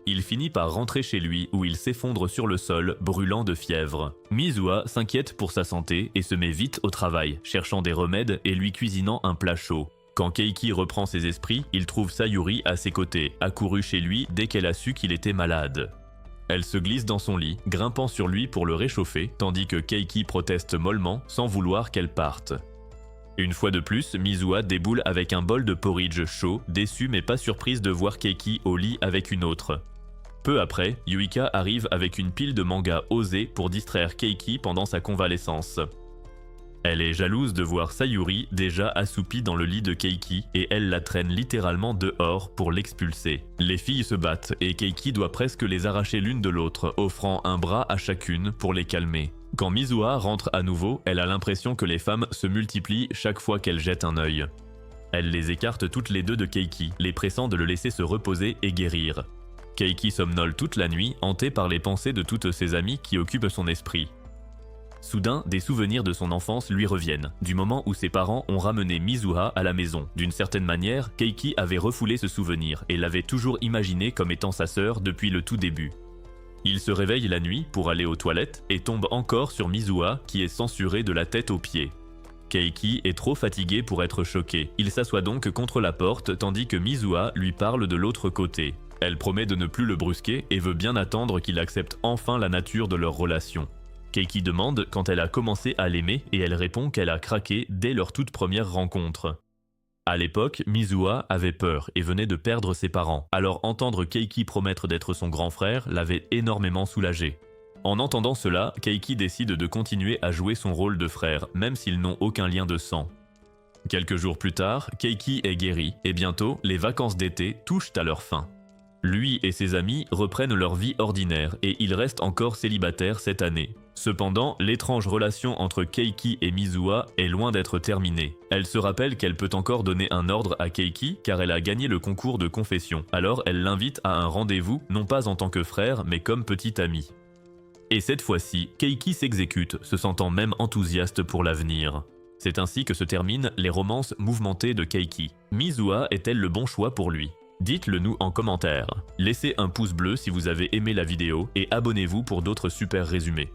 Il finit par rentrer chez lui où il s'effondre sur le sol, brûlant de fièvre. Mizuha s'inquiète pour sa santé et se met vite au travail, cherchant des remèdes et lui cuisinant un plat chaud. Quand Keiki reprend ses esprits, il trouve Sayuri à ses côtés, accourue chez lui dès qu'elle a su qu'il était malade. Elle se glisse dans son lit, grimpant sur lui pour le réchauffer, tandis que Keiki proteste mollement, sans vouloir qu'elle parte. Une fois de plus, Mizuha déboule avec un bol de porridge chaud, déçue mais pas surprise de voir Keiki au lit avec une autre. Peu après, Yuika arrive avec une pile de mangas osés pour distraire Keiki pendant sa convalescence. Elle est jalouse de voir Sayuri déjà assoupie dans le lit de Keiki et elle la traîne littéralement dehors pour l'expulser. Les filles se battent et Keiki doit presque les arracher l'une de l'autre, offrant un bras à chacune pour les calmer. Quand Mizuha rentre à nouveau, elle a l'impression que les femmes se multiplient chaque fois qu'elle jette un œil. Elle les écarte toutes les deux de Keiki, les pressant de le laisser se reposer et guérir. Keiki somnole toute la nuit, hantée par les pensées de toutes ses amies qui occupent son esprit. Soudain, des souvenirs de son enfance lui reviennent, du moment où ses parents ont ramené Mizuha à la maison. D'une certaine manière, Keiki avait refoulé ce souvenir et l'avait toujours imaginé comme étant sa sœur depuis le tout début. Il se réveille la nuit pour aller aux toilettes et tombe encore sur Mizuha qui est censurée de la tête aux pieds. Keiki est trop fatigué pour être choqué. Il s'assoit donc contre la porte tandis que Mizuha lui parle de l'autre côté. Elle promet de ne plus le brusquer et veut bien attendre qu'il accepte enfin la nature de leur relation. Keiki demande quand elle a commencé à l'aimer et elle répond qu'elle a craqué dès leur toute première rencontre. À l'époque, Mizuha avait peur et venait de perdre ses parents, alors entendre Keiki promettre d'être son grand frère l'avait énormément soulagé. En entendant cela, Keiki décide de continuer à jouer son rôle de frère, même s'ils n'ont aucun lien de sang. Quelques jours plus tard, Keiki est guéri, et bientôt, les vacances d'été touchent à leur fin. Lui et ses amis reprennent leur vie ordinaire et il reste encore célibataire cette année. Cependant, l'étrange relation entre Keiki et Mizuha est loin d'être terminée. Elle se rappelle qu'elle peut encore donner un ordre à Keiki car elle a gagné le concours de confession. Alors elle l'invite à un rendez-vous, non pas en tant que frère mais comme petit ami. Et cette fois-ci, Keiki s'exécute, se sentant même enthousiaste pour l'avenir. C'est ainsi que se terminent les romances mouvementées de Keiki. Mizuha est-elle le bon choix pour lui ? Dites-le nous en commentaire. Laissez un pouce bleu si vous avez aimé la vidéo et abonnez-vous pour d'autres super résumés.